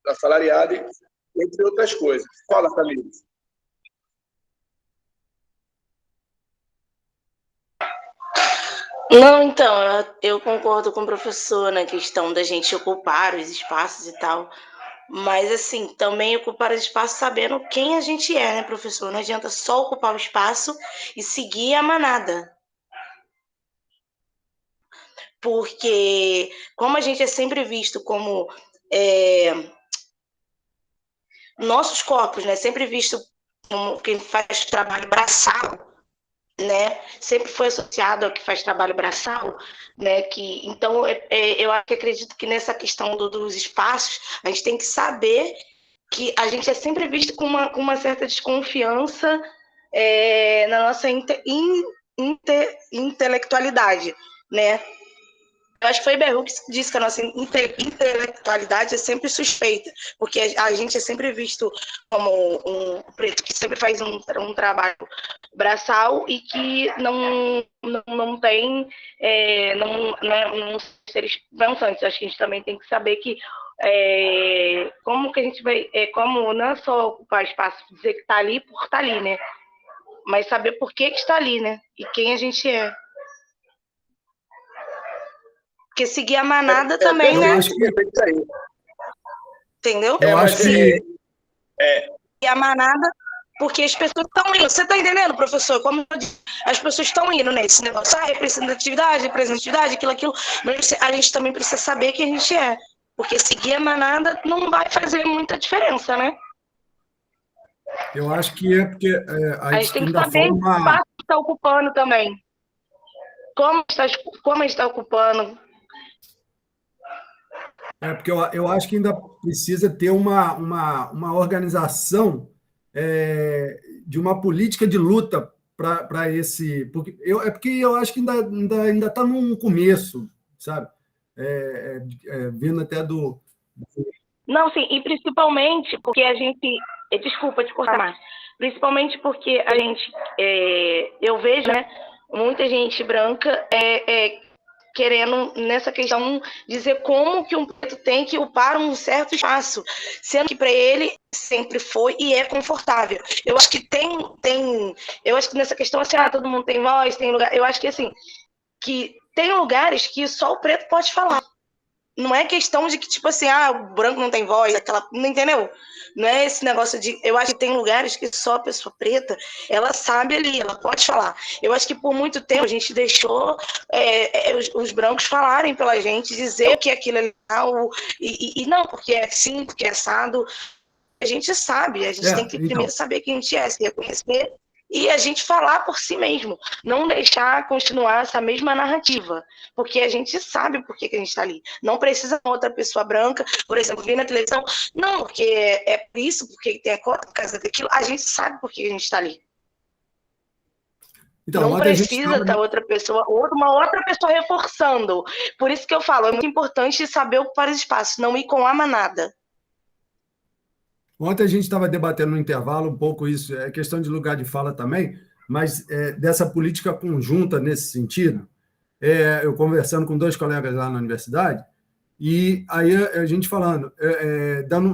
assalariadas, entre outras coisas. Fala, Camila. Não, então, eu concordo com o professor na questão da gente ocupar os espaços e tal, mas, assim, também ocupar os espaços sabendo quem a gente é, né, professor? Não adianta só ocupar o espaço e seguir a manada. Porque, como a gente é sempre visto como nossos corpos, né, sempre visto como quem faz trabalho braçal, né, sempre foi associado ao que faz trabalho braçal, né, então eu acredito que nessa questão dos espaços a gente tem que saber que a gente é sempre visto com uma certa desconfiança na nossa intelectualidade, né? Eu acho que foi Berru que disse que a nossa intelectualidade é sempre suspeita, porque a gente é sempre visto como um preto que sempre faz um trabalho braçal e que não tem não seres pensantes. Acho que a gente também tem que saber que como que a gente vai, como não é só ocupar espaço, dizer que está ali por estar ali, né? Mas saber por que está ali, né? E quem a gente é. Porque seguir a manada também, né? Entendeu? Eu acho que... E a manada, porque as pessoas estão indo. Você está entendendo, professor? Como eu disse, as pessoas estão indo nesse negócio. Representatividade, aquilo. Mas a gente também precisa saber quem a gente é. Porque seguir a manada não vai fazer muita diferença, né? Eu acho que é porque a gente tem que saber o espaço que está ocupando também. Como a gente está ocupando. Porque eu acho que ainda precisa ter uma organização de uma política de luta para esse... Porque eu acho que ainda está num começo, sabe? Vindo até do... Não, sim, e principalmente porque a gente... Desculpa te cortar mais. Principalmente porque a gente... eu vejo, né? Muita gente branca querendo, nessa questão, dizer como que um preto tem que ocupar um certo espaço, sendo que para ele sempre foi e é confortável. Eu acho que eu acho que nessa questão, assim, todo mundo tem voz, tem lugar, eu acho que, assim, que tem lugares que só o preto pode falar. Não é questão de que, tipo assim, o branco não tem voz, não entendeu? Não é esse negócio de... Eu acho que tem lugares que só a pessoa preta, ela sabe ali, ela pode falar. Eu acho que por muito tempo a gente deixou os brancos falarem pela gente, dizer que aquilo é legal, e não, porque é assim, porque é assado. A gente sabe, a gente tem que primeiro saber quem a gente é, se reconhecer, e a gente falar por si mesmo, não deixar continuar essa mesma narrativa, porque a gente sabe por que a gente está ali. Não precisa outra pessoa branca, por exemplo, vir na televisão, não, porque é por isso, porque tem a cota, por causa daquilo, a gente sabe por que a gente está ali. Então, não precisa estar uma outra pessoa reforçando. Por isso que eu falo, é muito importante saber ocupar os espaços, não ir com a manada. Ontem a gente estava debatendo no intervalo um pouco isso, é questão de lugar de fala também, mas dessa política conjunta nesse sentido, eu conversando com 2 colegas lá na universidade, e aí a gente falando,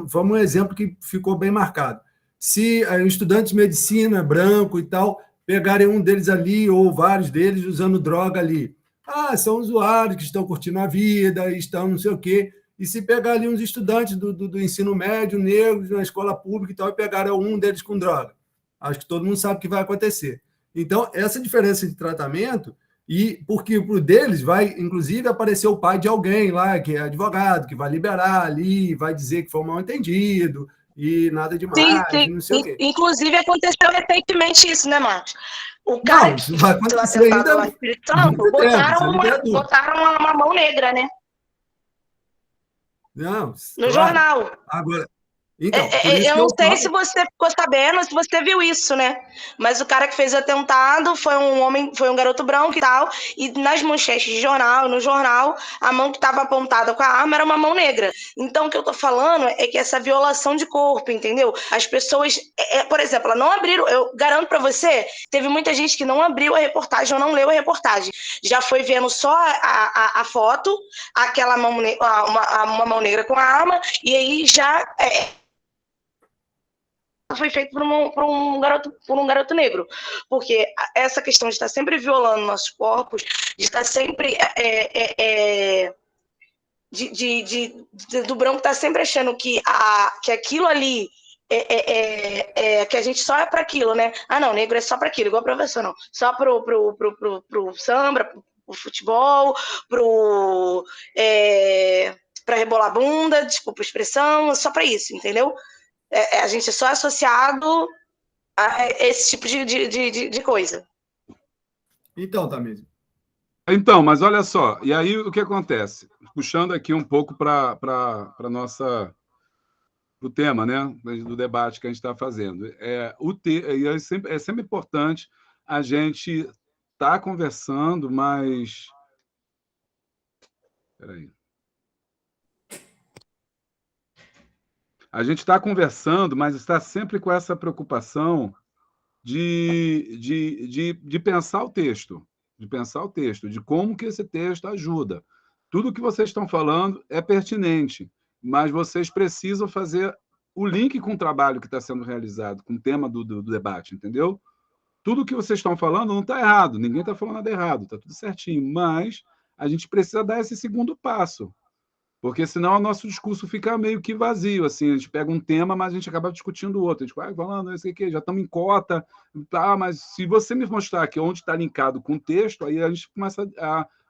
vamos um exemplo que ficou bem marcado. Se estudantes de medicina, branco e tal, pegarem um deles ali, ou vários deles, usando droga ali. São usuários que estão curtindo a vida, estão não sei o quê. E se pegar ali uns estudantes do ensino médio, negros, na escola pública e tal, e pegar um deles com droga. Acho que todo mundo sabe o que vai acontecer. Então, essa diferença de tratamento, e porque para o deles vai, inclusive, aparecer o pai de alguém lá, que é advogado, que vai liberar ali, vai dizer que foi um mal-entendido, e nada demais, sim. não sei o quê. Inclusive, aconteceu recentemente isso, né, Marcos? O cara que vai acontecer ainda no Espírito Santo, botaram uma mão negra, né? Não, no jornal. Agora, então, eu não sei se você ficou sabendo, se você viu isso, né? Mas o cara que fez o atentado foi um garoto branco e tal, e nas manchetes de jornal, no jornal, a mão que estava apontada com a arma era uma mão negra. Então, o que eu tô falando é que essa violação de corpo, entendeu? As pessoas, por exemplo, elas não abriram, eu garanto para você, teve muita gente que não abriu a reportagem ou não leu a reportagem. Já foi vendo só a foto, aquela mão, uma mão negra com a arma, e aí já... foi feito por um garoto negro, porque essa questão de estar sempre violando nossos corpos, de estar sempre do branco estar sempre achando que aquilo ali que a gente só é para aquilo, né? Não, negro é só para aquilo, igual a professor, não, só pro samba, pro futebol, para rebolar a bunda, desculpa a expressão, só para isso, entendeu? A gente é só associado a esse tipo de coisa. Então, Tamires. Então, mas olha só, e aí o que acontece? Puxando aqui um pouco para o tema, né, do debate que a gente está fazendo. É sempre importante a gente estar conversando, mas... Peraí. A gente está conversando, mas está sempre com essa preocupação de pensar o texto, de como que esse texto ajuda. Tudo que vocês estão falando é pertinente, mas vocês precisam fazer o link com o trabalho que está sendo realizado, com o tema do debate, entendeu? Tudo que vocês estão falando não está errado, ninguém está falando nada errado, está tudo certinho, mas a gente precisa dar esse segundo passo. Porque senão o nosso discurso fica meio que vazio, assim, a gente pega um tema, mas a gente acaba discutindo o outro, a gente vai falando, não sei o que, já estamos em cota, tá, mas se você me mostrar aqui onde está linkado com o texto, aí a gente começa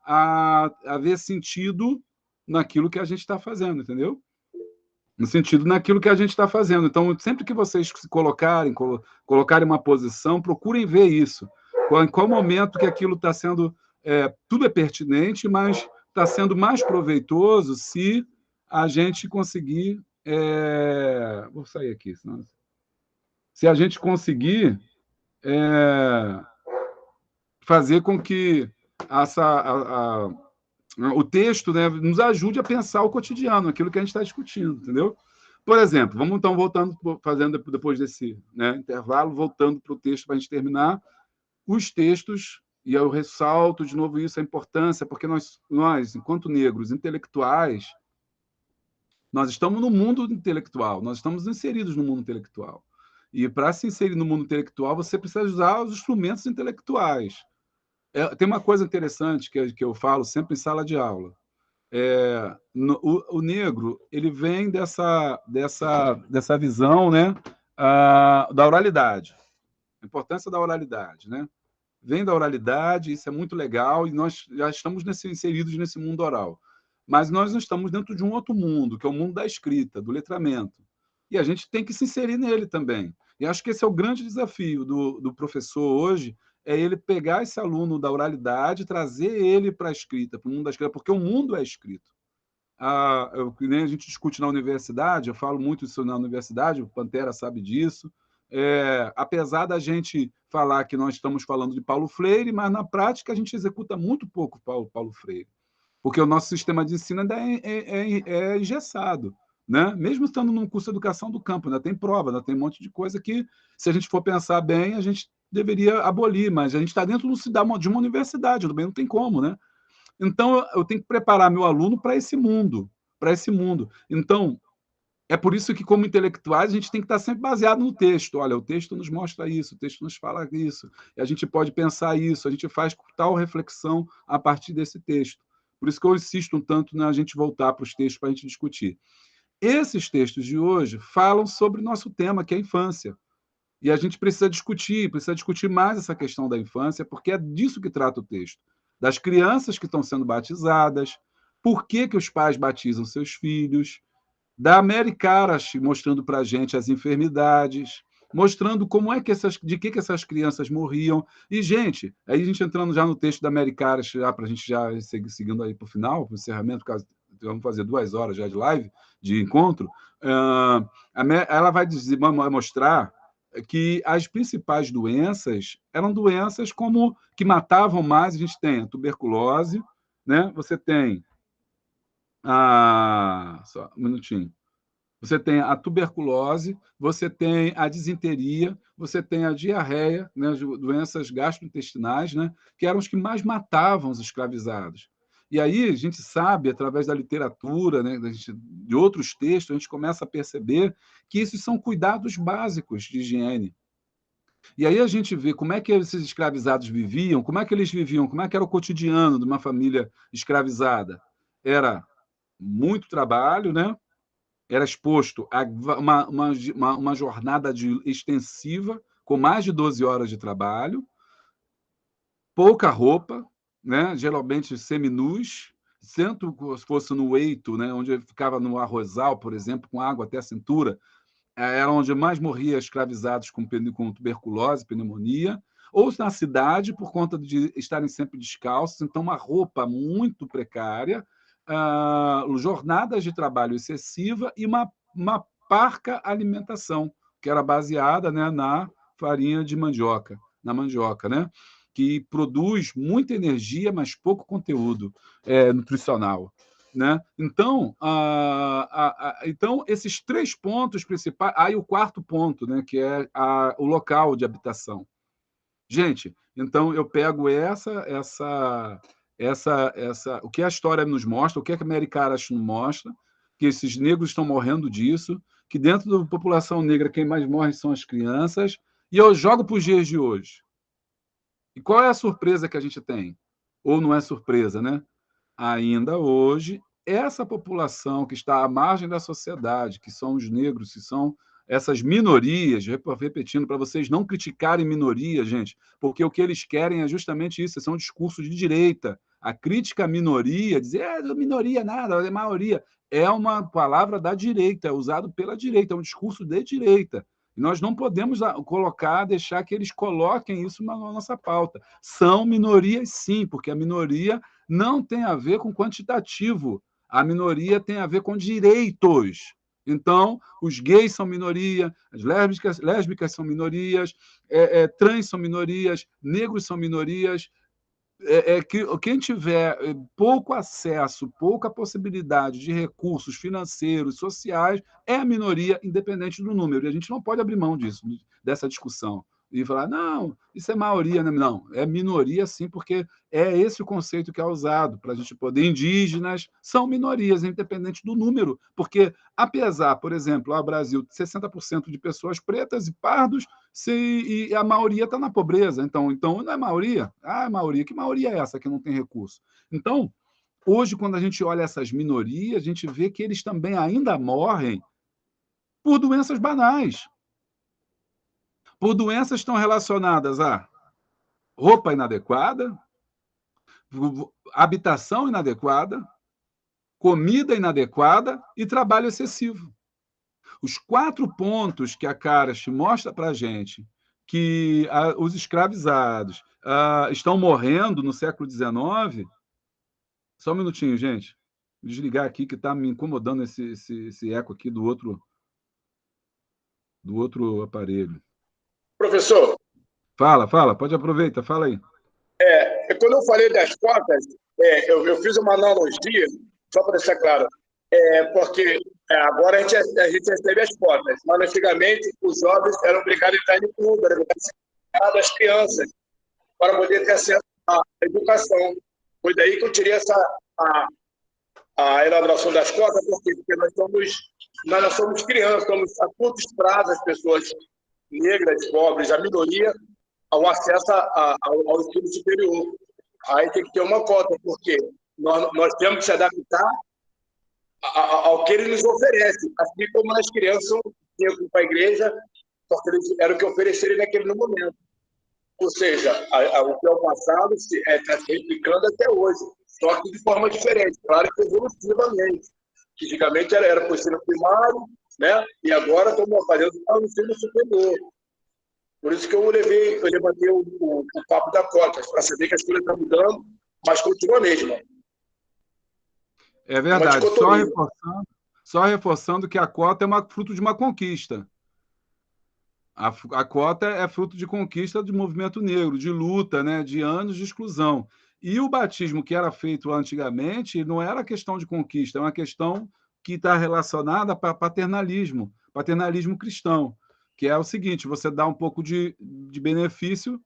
a ver sentido naquilo que a gente está fazendo, entendeu? No sentido naquilo que a gente está fazendo. Então, sempre que vocês se colocarem uma posição, procurem ver isso. Em qual momento que aquilo está sendo... tudo é pertinente, mas... está sendo mais proveitoso se a gente conseguir... Vou sair aqui. Senão... Se a gente conseguir fazer com que o texto, né, nos ajude a pensar o cotidiano, aquilo que a gente está discutindo, entendeu? Por exemplo, vamos então voltando, fazendo depois desse, né, intervalo, voltando para o texto para a gente terminar, os textos... e eu ressalto de novo isso, a importância, porque nós enquanto negros intelectuais, nós estamos no mundo intelectual, nós estamos inseridos no mundo intelectual. E para se inserir no mundo intelectual, você precisa usar os instrumentos intelectuais. Tem uma coisa interessante que eu falo sempre em sala de aula. O negro, ele vem dessa visão, né, da oralidade, a importância da oralidade, né? Vem da oralidade, isso é muito legal, e nós já estamos inseridos nesse mundo oral. Mas nós não estamos dentro de um outro mundo, que é o mundo da escrita, do letramento. E a gente tem que se inserir nele também. E acho que esse é o grande desafio do professor hoje, é ele pegar esse aluno da oralidade e trazer ele para a escrita, para o mundo da escrita, porque o mundo é escrito. Nem a gente discute na universidade, eu falo muito isso na universidade, o Pantera sabe disso, apesar da gente falar que nós estamos falando de Paulo Freire, mas na prática a gente executa muito pouco Paulo Freire, porque o nosso sistema de ensino ainda é engessado, né? Mesmo estando num curso de educação do campo, ainda tem prova, ainda tem um monte de coisa que, se a gente for pensar bem, a gente deveria abolir, mas a gente está dentro de uma universidade, também não tem como, né? Então, eu tenho que preparar meu aluno para esse mundo, Então, é por isso que, como intelectuais, a gente tem que estar sempre baseado no texto. Olha, o texto nos mostra isso, o texto nos fala isso, e a gente pode pensar isso, a gente faz tal reflexão a partir desse texto. Por isso que eu insisto um tanto na gente voltar para os textos para a gente discutir. Esses textos de hoje falam sobre o nosso tema, que é a infância. E a gente precisa discutir mais essa questão da infância, porque é disso que trata o texto. Das crianças que estão sendo batizadas, por que os pais batizam seus filhos, da Mary Karash mostrando para a gente as enfermidades, mostrando como é que de que essas crianças morriam. E, gente, aí a gente entrando já no texto da Mary Karash, para a gente já seguindo aí para o final, para o encerramento, vamos fazer 2 horas já de live, de encontro, ela vai mostrar que as principais doenças eram doenças como que matavam mais. A gente tem a tuberculose, né? Você tem só um minutinho. Você tem a tuberculose, você tem a disenteria, você tem a diarreia, né, as doenças gastrointestinais, né, que eram os que mais matavam os escravizados. E aí a gente sabe, através da literatura, né, de outros textos, a gente começa a perceber que esses são cuidados básicos de higiene. E aí a gente vê como é que esses escravizados viviam, como é que eles viviam, como é que era o cotidiano de uma família escravizada. Era muito trabalho, né? Era exposto a uma jornada extensiva, com mais de 12 horas de trabalho, pouca roupa, né? Geralmente seminus, tanto se fosse no eito, né? Onde ficava no arrozal, por exemplo, com água até a cintura, era onde mais morria escravizados com tuberculose, pneumonia, ou na cidade, por conta de estarem sempre descalços, então uma roupa muito precária, jornadas de trabalho excessiva e uma parca alimentação, que era baseada, né, na farinha de mandioca, né, que produz muita energia, mas pouco conteúdo nutricional. Né? Então, então, esses 3 pontos principais. Aí o 4º ponto, né, que é o local de habitação. Gente, então eu pego o que a história nos mostra, o que a Mary Karash nos mostra, que esses negros estão morrendo disso, que dentro da população negra quem mais morre são as crianças, e eu jogo para os dias de hoje. E qual é a surpresa que a gente tem? Ou não é surpresa, né? Ainda hoje, essa população que está à margem da sociedade, que são os negros, que são essas minorias, repetindo para vocês não criticarem minoria, gente, porque o que eles querem é justamente isso, são discursos de direita. A crítica à minoria, dizer minoria nada, é maioria, é uma palavra da direita, é usado pela direita, é um discurso de direita. E nós não podemos deixar que eles coloquem isso na nossa pauta. São minorias, sim, porque a minoria não tem a ver com quantitativo, a minoria tem a ver com direitos. Então, os gays são minoria, as lésbicas são minorias, trans são minorias, negros são minorias. Quem tiver pouco acesso, pouca possibilidade de recursos financeiros, sociais, é a minoria, independente do número. E a gente não pode abrir mão dessa discussão. e falar, não, isso é maioria, né? Não, é minoria sim, porque é esse o conceito que é usado para a gente poder. Indígenas são minorias, independente do número, porque apesar, por exemplo, o Brasil, 60% de pessoas pretas e pardos, e a maioria está na pobreza. Então não é maioria? Ah, é maioria. Que maioria é essa que não tem recurso? Então, hoje, quando a gente olha essas minorias, a gente vê que eles também ainda morrem por doenças banais. Por doenças que estão relacionadas a roupa inadequada, habitação inadequada, comida inadequada e trabalho excessivo. Os 4 pontos que a Carasch mostra para a gente que os escravizados estão morrendo no século XIX. Só um minutinho, gente. Vou desligar aqui que está me incomodando esse eco aqui do outro aparelho. Professor. Fala, pode aproveitar, fala aí. Quando eu falei das cotas, eu fiz uma analogia, só para deixar claro, porque agora a gente recebe as cotas, mas antigamente os jovens eram obrigados a entrar em clube, eram obrigados as crianças, para poder ter acesso à educação. Foi daí que eu tirei a elaboração das cotas, porque nós não somos crianças, somos adultos prazo, as pessoas negras, pobres, a minoria, ao acesso ao ensino superior. Aí tem que ter uma cota, porque nós temos que se adaptar ao que ele nos oferece, assim como as crianças tinham que ir para a igreja, porque era o que ofereceram naquele momento. Ou seja, o que é o passado está se replicando até hoje, só que de forma diferente, claro que evolutivamente. Antigamente era para o ensino primário, né? E agora estamos fazendo para o ensino superior. Por isso que eu levantei o papo da cota, para saber que as coisas estão mudando, mas continua a mesma. É verdade. Só reforçando que a cota é fruto de uma conquista. A cota é fruto de conquista do movimento negro, de luta, né, de anos de exclusão. E o batismo que era feito antigamente não era questão de conquista, é uma questão que está relacionada para paternalismo cristão, que é o seguinte, você dá um pouco de benefício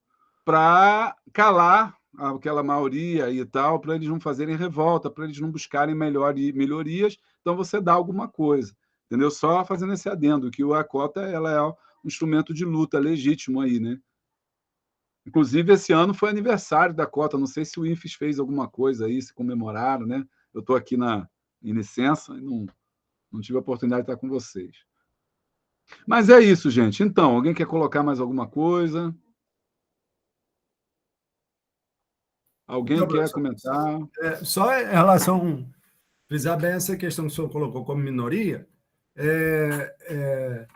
para calar aquela maioria e tal, para eles não fazerem revolta, para eles não buscarem melhorias, então você dá alguma coisa, entendeu? Só fazendo esse adendo, que a cota ela é um instrumento de luta legítimo aí, né? Inclusive, esse ano foi aniversário da cota, não sei se o INFES fez alguma coisa aí, se comemoraram, né? Eu estou aqui em licença e não tive a oportunidade de estar com vocês. Mas é isso, gente. Então, alguém quer colocar mais alguma coisa? Alguém então, quer comentar? Só em relação, frisar bem essa questão que o senhor colocou como minoria, é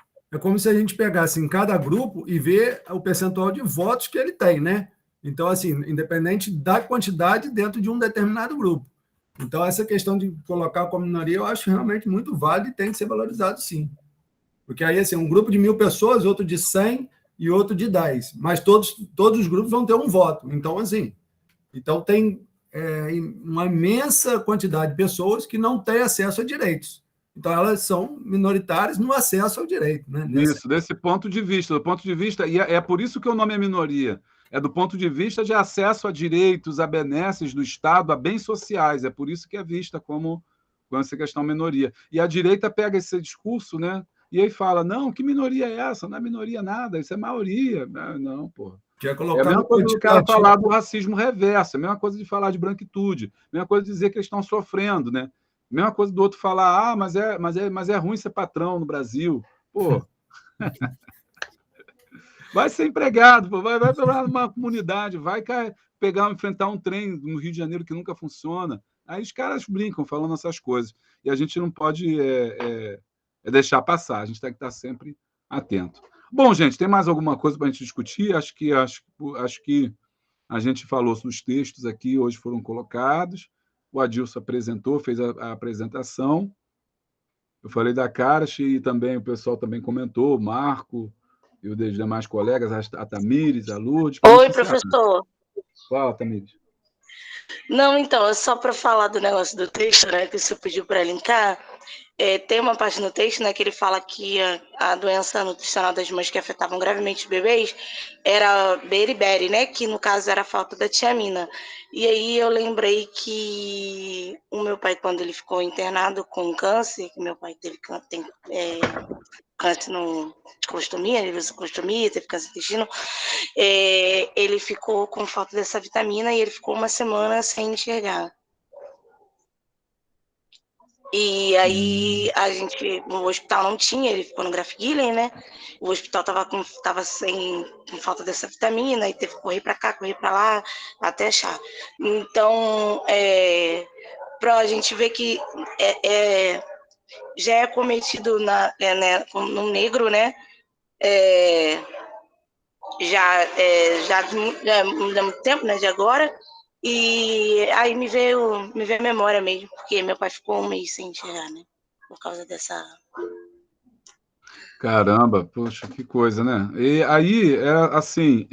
como se a gente pegasse em cada grupo e ver o percentual de votos que ele tem, né? Então, assim, independente da quantidade dentro de um determinado grupo. Então, essa questão de colocar como minoria, eu acho realmente muito válido e tem que ser valorizado, sim. Porque aí, assim, um grupo de 1.000 pessoas, outro de 100 e outro de 10. Mas todos os grupos vão ter um voto. Então, assim, tem uma imensa quantidade de pessoas que não têm acesso a direitos. Então, elas são minoritárias no acesso ao direito. Né? Isso, desse ponto de vista. Do ponto de vista, e é por isso que o nome é minoria. É do ponto de vista de acesso a direitos, a benesses do Estado, a bens sociais. É por isso que é vista como essa questão minoria. E a direita pega esse discurso, né? E aí fala, não, que minoria é essa? Não é minoria nada, isso é maioria. Não, porra. Quer colocar a mesma coisa do cara falar do racismo reverso, a mesma coisa de falar de branquitude, a mesma coisa de dizer que eles estão sofrendo, né? A mesma coisa do outro falar, mas é ruim ser patrão no Brasil. Pô. Vai ser empregado, pô. Vai para uma comunidade, vai enfrentar um trem no Rio de Janeiro que nunca funciona. Aí os caras brincam falando essas coisas. E a gente não pode deixar passar, a gente tem que estar sempre atento. Bom, gente, tem mais alguma coisa para a gente discutir? Acho que a gente falou dos textos aqui, hoje foram colocados. O Adilson apresentou, fez a apresentação. Eu falei da Carasch e também o pessoal também comentou, o Marco e os demais colegas, a Tamires, a Lourdes. Oi, professor. Fala, Tamires. Não, então, é só para falar do negócio do texto, né, que o senhor pediu para linkar. tem uma parte no texto, né, que ele fala que a doença nutricional das mães que afetavam gravemente os bebês era beriberi, né, que no caso era a falta da tiamina. E aí eu lembrei que o meu pai, quando ele ficou internado com câncer, que meu pai tem câncer de colostomia, ele usa colostomia, teve câncer de intestino, ele ficou com falta dessa vitamina e ele ficou uma semana sem enxergar. E aí o hospital não tinha, ele ficou no Graf Guilhem, né? O hospital tava com falta dessa vitamina e teve que correr para cá, correr para lá, até achar. Então, para a gente ver que já é cometido no negro, né? Já há muito tempo, né? De agora. E aí me veio a memória mesmo, porque meu pai ficou um mês sem enxergar, né? Por causa dessa. Caramba, poxa, que coisa, né? E aí, assim,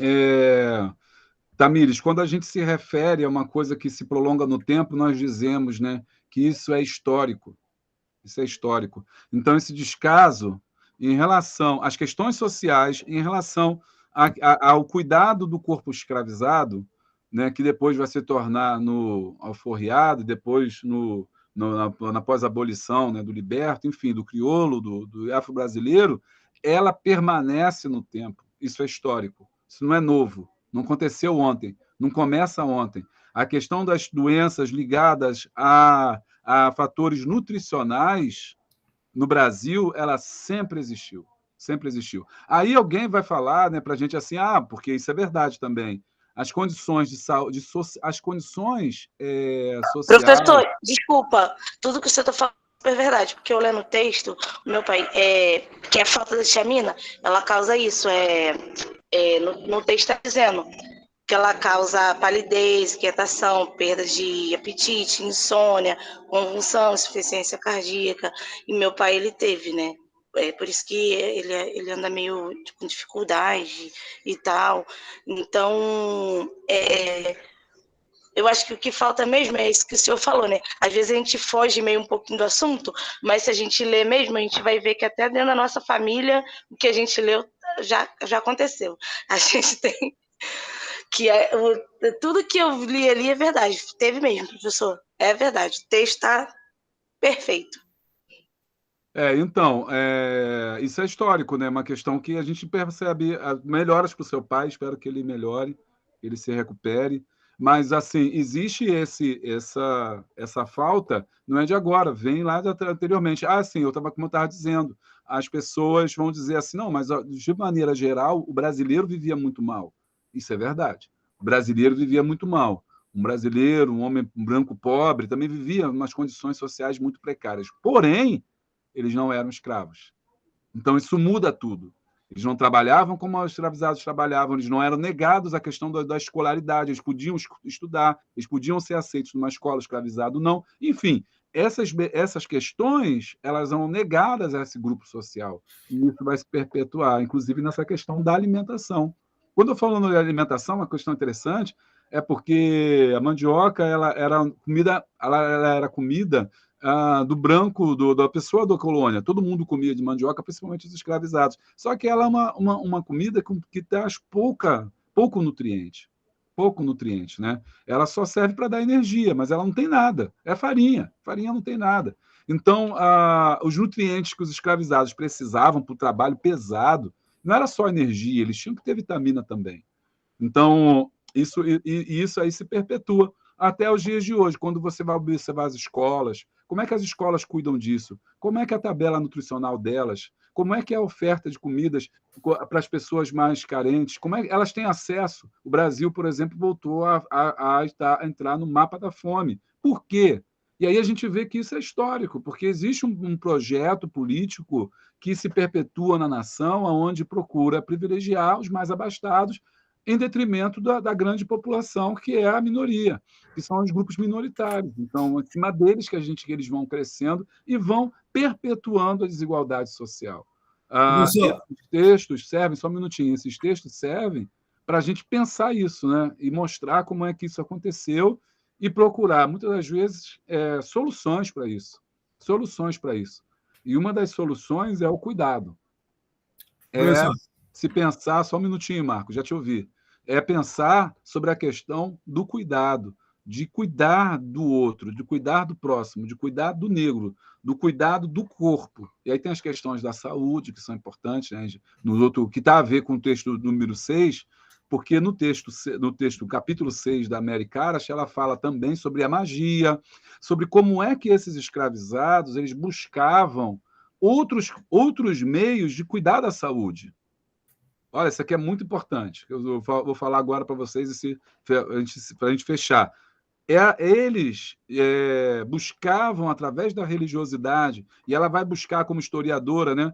Tamires, quando a gente se refere a uma coisa que se prolonga no tempo, nós dizemos, né, que isso é histórico. Isso é histórico. Então, esse descaso em relação às questões sociais, em relação ao cuidado do corpo escravizado, né, que depois vai se tornar no alforriado, depois na pós-abolição, né, do liberto, enfim, do crioulo, do afro-brasileiro, ela permanece no tempo. Isso é histórico. Isso não é novo. Não aconteceu ontem. Não começa ontem. A questão das doenças ligadas a fatores nutricionais no Brasil, ela sempre existiu. Sempre existiu. Aí alguém vai falar, né, para a gente assim, porque isso é verdade também. As condições de saúde, as condições sociais. Professor, desculpa, tudo que você está falando é verdade, porque eu lendo o texto, o meu pai, que a falta da tiamina, ela causa isso. No texto está dizendo que ela causa palidez, inquietação, perda de apetite, insônia, convulsão, insuficiência cardíaca. E meu pai, ele teve, né? Por isso que ele anda meio com dificuldade e tal. Então, eu acho que o que falta mesmo é isso que o senhor falou, né? Às vezes a gente foge meio um pouquinho do assunto, mas se a gente lê mesmo, a gente vai ver que até dentro da nossa família, o que a gente leu já aconteceu. A gente tem tudo que eu li ali é verdade. Teve mesmo, professor. É verdade. O texto está perfeito. Então, isso é histórico, né? Uma questão que a gente percebe. Melhoras para o seu pai, espero que ele melhore, que ele se recupere. Mas, assim, existe essa falta, não é de agora, vem lá anteriormente. Sim, como eu estava dizendo, as pessoas vão dizer assim, não, mas de maneira geral, o brasileiro vivia muito mal. Isso é verdade. O brasileiro vivia muito mal. Um brasileiro, um homem branco pobre, também vivia em umas condições sociais muito precárias. Porém, eles não eram escravos. Então, isso muda tudo. Eles não trabalhavam como os escravizados trabalhavam, eles não eram negados à questão da escolaridade, eles podiam estudar, eles podiam ser aceitos numa escola, escravizado não. Enfim, essas questões elas são negadas a esse grupo social. E isso vai se perpetuar, inclusive nessa questão da alimentação. Quando eu falo de alimentação, uma questão interessante é porque a mandioca ela era comida do branco, da pessoa da colônia. Todo mundo comia de mandioca, principalmente os escravizados. Só que ela é uma comida que traz pouco nutriente. Pouco nutriente, né? Ela só serve para dar energia, mas ela não tem nada. É farinha. Farinha não tem nada. Então, os nutrientes que os escravizados precisavam para o trabalho pesado, não era só energia, eles tinham que ter vitamina também. Então, isso aí se perpetua até os dias de hoje, quando você vai observar as escolas, como é que as escolas cuidam disso? Como é que é a tabela nutricional delas? Como é que é a oferta de comidas para as pessoas mais carentes? Como é que elas têm acesso? O Brasil, por exemplo, voltou a entrar no mapa da fome. Por quê? E aí a gente vê que isso é histórico, porque existe um projeto político que se perpetua na nação, onde procura privilegiar os mais abastados em detrimento da grande população, que é a minoria, que são os grupos minoritários. Então, em cima deles que eles vão crescendo e vão perpetuando a desigualdade social. Esses textos servem, só um minutinho, esses textos servem para a gente pensar isso, né? E mostrar como é que isso aconteceu e procurar, muitas das vezes, soluções para isso. Soluções para isso. E uma das soluções é o cuidado. É Professor, se pensar, só um minutinho, Marco, já te ouvi. É pensar sobre a questão do cuidado, de cuidar do outro, de cuidar do próximo, de cuidar do negro, do cuidado do corpo. E aí tem as questões da saúde, que são importantes, né? No outro, que está a ver com o texto número 6, porque no texto capítulo 6 da Mary Karash, ela fala também sobre a magia, sobre como é que esses escravizados eles buscavam outros meios de cuidar da saúde. Olha, isso aqui é muito importante. Eu vou falar agora para vocês para a gente fechar. Eles buscavam, através da religiosidade, e ela vai buscar, como historiadora, né,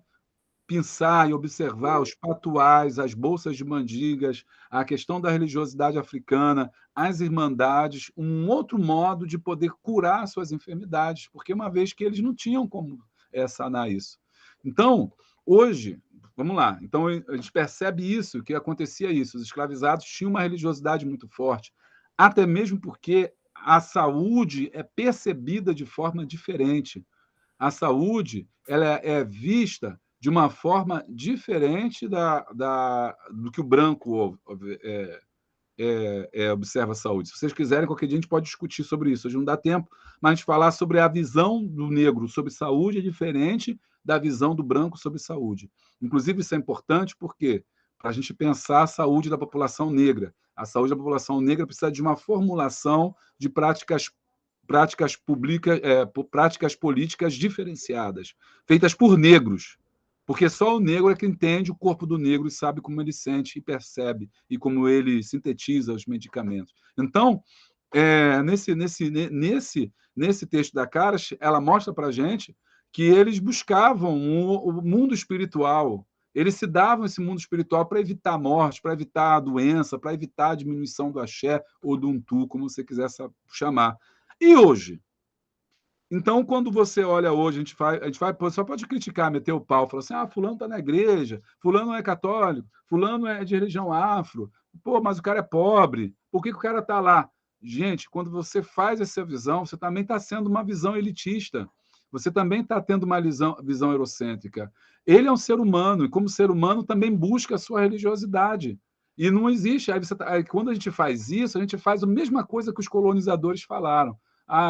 pensar e observar os patuais, as bolsas de mandigas, a questão da religiosidade africana, as irmandades, um outro modo de poder curar suas enfermidades, porque uma vez que eles não tinham como sanar isso. Então, hoje, vamos lá, então a gente percebe isso, que acontecia isso, os escravizados tinham uma religiosidade muito forte, até mesmo porque a saúde é percebida de forma diferente. A saúde ela é vista de uma forma diferente do que o branco observa a saúde. Se vocês quiserem, qualquer dia a gente pode discutir sobre isso. Hoje não dá tempo, mas a gente falar sobre a visão do negro sobre saúde é diferente da visão do branco sobre saúde. Inclusive, isso é importante porque para a gente pensar a saúde da população negra. A saúde da população negra precisa de uma formulação de práticas políticas diferenciadas, feitas por negros, porque só o negro é que entende o corpo do negro e sabe como ele sente e percebe e como ele sintetiza os medicamentos. Então, nesse texto da Karash, ela mostra para a gente que eles buscavam o mundo espiritual. Eles se davam esse mundo espiritual para evitar a morte, para evitar a doença, para evitar a diminuição do axé ou do untu, como você quiser chamar. E hoje? Então, quando você olha hoje, a gente só pode criticar, meter o pau, falar assim, fulano está na igreja, fulano é católico, fulano é de religião afro, mas o cara é pobre, por que o cara está lá? Gente, quando você faz essa visão, você também está sendo uma visão elitista, você também está tendo uma visão eurocêntrica. Ele é um ser humano, e como ser humano também busca a sua religiosidade. E não existe. Aí quando a gente faz isso, a gente faz a mesma coisa que os colonizadores falaram.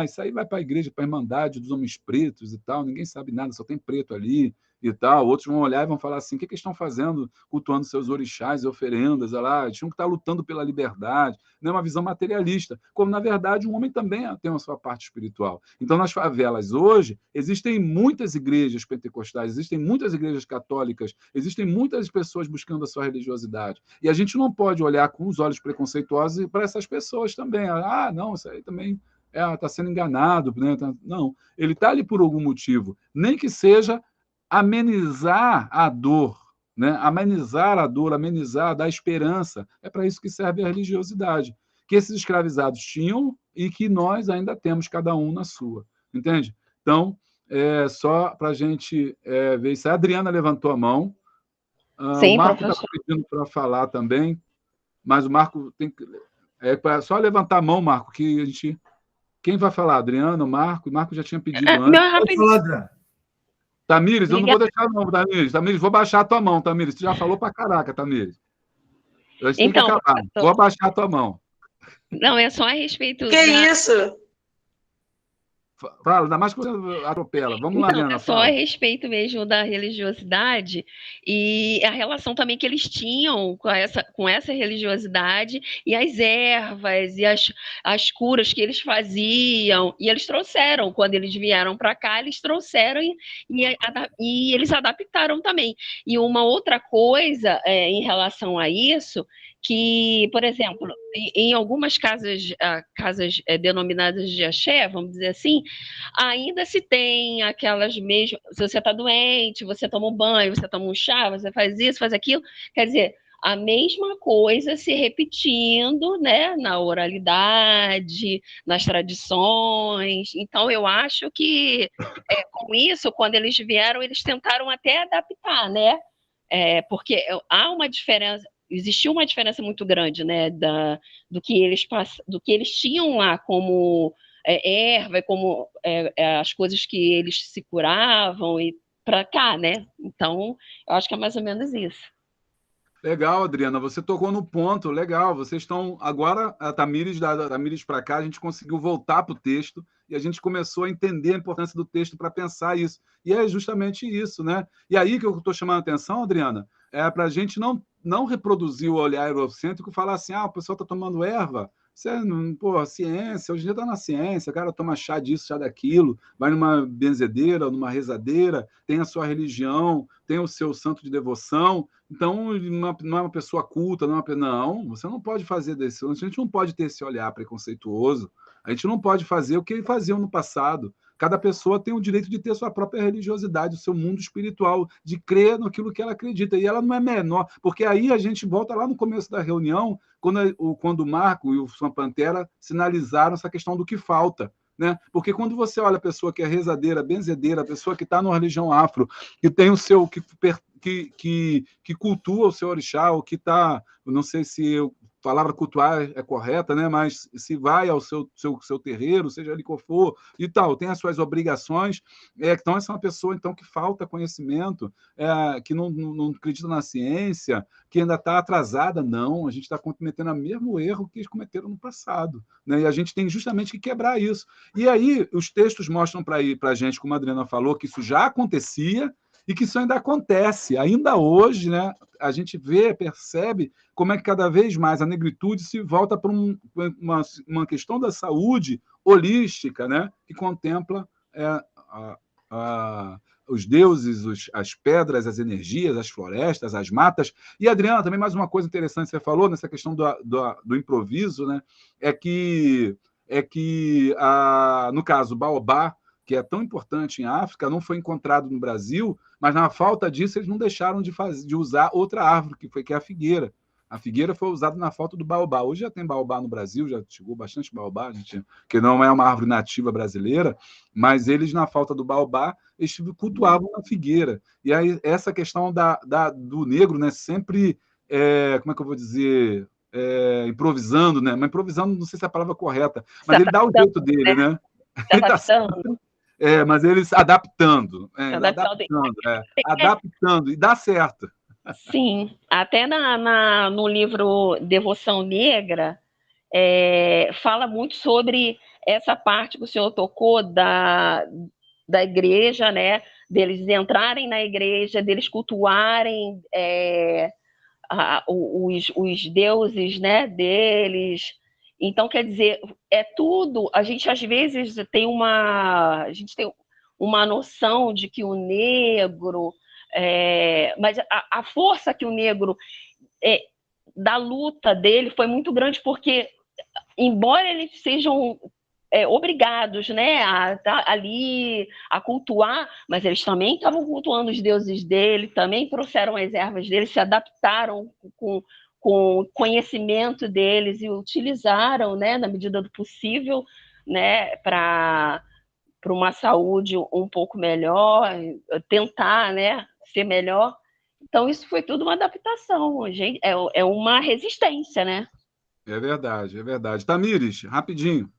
Isso aí vai para a igreja, para a Irmandade dos Homens Pretos e tal, ninguém sabe nada, só tem preto ali e tal. Outros vão olhar e vão falar assim, o que eles estão fazendo, cultuando seus orixás e oferendas, olha lá, eles tinham que estar lutando pela liberdade, não é uma visão materialista, como, na verdade, o homem também tem a sua parte espiritual. Então, nas favelas hoje, existem muitas igrejas pentecostais, existem muitas igrejas católicas, existem muitas pessoas buscando a sua religiosidade. E a gente não pode olhar com os olhos preconceituosos para essas pessoas também. Não, isso aí também está sendo enganado, né? Não, ele está ali por algum motivo, nem que seja amenizar a dor, né? Amenizar a dor, amenizar, dar esperança. É para isso que serve a religiosidade, que esses escravizados tinham e que nós ainda temos, cada um na sua, entende? Então, só para a gente ver isso. A Adriana levantou a mão, Sim, o Marco está professor. pedindo para falar também, mas o Marco tem que... só levantar a mão, Marco, que a gente... Quem vai falar? Adriano, Marco? O Marco já tinha pedido antes. Não, rapidinho. Tamires, eu não vou deixar não, Tamires. Tamires, vou baixar a tua mão, Tamires. Tu já falou pra caraca, Tamires. A gente tem que acabar. Professor, Vou abaixar a tua mão. não, é só a respeito Que isso? Fala, ainda mais que você atropela. Vamos lá, Adriana, é só fala. a respeito mesmo da religiosidade e a relação também que eles tinham com essa religiosidade e as ervas e as curas que eles faziam. E eles trouxeram, quando eles vieram para cá, eles trouxeram e eles adaptaram também. E uma outra coisa em relação a isso, que, por exemplo, em algumas casas denominadas de axé, vamos dizer assim, ainda se tem aquelas mesmas... Se você está doente, você toma um banho, você toma um chá, você faz isso, faz aquilo. Quer dizer, a mesma coisa se repetindo, né, na oralidade, nas tradições. Então, eu acho que, com isso, quando eles vieram, eles tentaram até adaptar, né? Porque há uma diferença... Existiu uma diferença muito grande, né, do que eles tinham lá como erva, como as coisas que eles se curavam para cá, né? Então, eu acho que é mais ou menos isso. Legal, Adriana, você tocou no ponto, legal. Vocês estão agora, a Tamires, da Tamires para cá, a gente conseguiu voltar para o texto e a gente começou a entender a importância do texto para pensar isso. E é justamente isso, né? E aí que eu estou chamando a atenção, Adriana, é para a gente não reproduzir o olhar eurocêntrico e falar assim, o pessoal está tomando erva. Pô, ciência, hoje em dia está na ciência, o cara toma chá disso, chá daquilo, vai numa benzedeira, numa rezadeira, tem a sua religião, tem o seu santo de devoção, então não é uma pessoa culta, não, você não pode fazer desse, a gente não pode ter esse olhar preconceituoso, a gente não pode fazer o que faziam no passado. Cada pessoa tem o direito de ter sua própria religiosidade, o seu mundo espiritual, de crer naquilo que ela acredita. E ela não é menor, porque aí a gente volta lá no começo da reunião, quando o Marco e o São Pantera sinalizaram essa questão do que falta. Né? Porque quando você olha a pessoa que é rezadeira, benzedeira, a pessoa que está numa religião afro, que tem o seu, que cultua o seu orixá, ou que está, não sei se a palavra cultuar é correta, né? Mas se vai ao seu terreiro, seja ali qual for, e tal, tem as suas obrigações, então essa é uma pessoa então, que falta conhecimento, que não acredita na ciência, que ainda está atrasada. Não, a gente está cometendo o mesmo erro que eles cometeram no passado, né? E a gente tem justamente que quebrar isso. E aí os textos mostram para a gente, como a Adriana falou, que isso já acontecia, e que isso ainda acontece. Ainda hoje, né, a gente percebe como é que cada vez mais a negritude se volta para uma questão da saúde holística, né, que contempla os deuses, as pedras, as energias, as florestas, as matas. E, Adriana, também mais uma coisa interessante que você falou nessa questão do improviso, né, é que no caso, o baobá, que é tão importante em África, não foi encontrado no Brasil, mas na falta disso eles não deixaram de usar outra árvore, que é a figueira. A figueira foi usada na falta do baobá. Hoje já tem baobá no Brasil, já chegou bastante baobá, que não é uma árvore nativa brasileira, mas eles, na falta do baobá, eles cultuavam a figueira. E aí essa questão do negro, né, sempre, como é que eu vou dizer, improvisando, né? Mas improvisando, não sei se é a palavra correta, mas ele dá o jeito dele, né? Mas eles adaptando, adaptando, e dá certo. Sim, até no livro Devoção Negra, fala muito sobre essa parte que o senhor tocou da igreja, né? Deles entrarem na igreja, deles cultuarem os deuses, né, deles. Então, quer dizer, é tudo. A gente às vezes tem uma noção de que o negro, mas a força que o negro da luta dele foi muito grande, porque embora eles sejam obrigados, né, ali a cultuar, mas eles também estavam cultuando os deuses dele, também trouxeram as ervas dele, se adaptaram com o conhecimento deles e utilizaram, né, na medida do possível, né, para uma saúde um pouco melhor, tentar, né, ser melhor. Então, isso foi tudo uma adaptação, gente, é uma resistência, né? É verdade, é verdade. Tamires, rapidinho.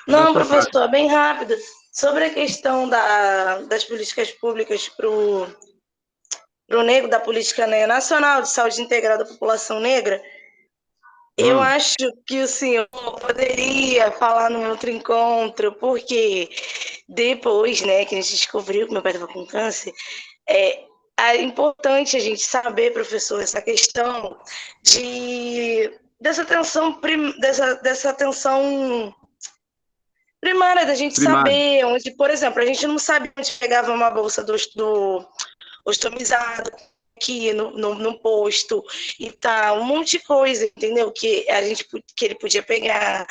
Não, professor, bem rápido. Sobre a questão das políticas públicas para o negro, da política, né, nacional de saúde integral da população negra, eu acho que o senhor poderia falar num outro encontro, porque depois, né, que a gente descobriu que meu pai estava com câncer, é importante a gente saber, professor, essa questão dessa atenção primária, da gente saber onde, por exemplo, a gente não sabe onde pegava uma bolsa do ostomizado aqui no posto e tal, um monte de coisa, entendeu? Que ele podia pegar.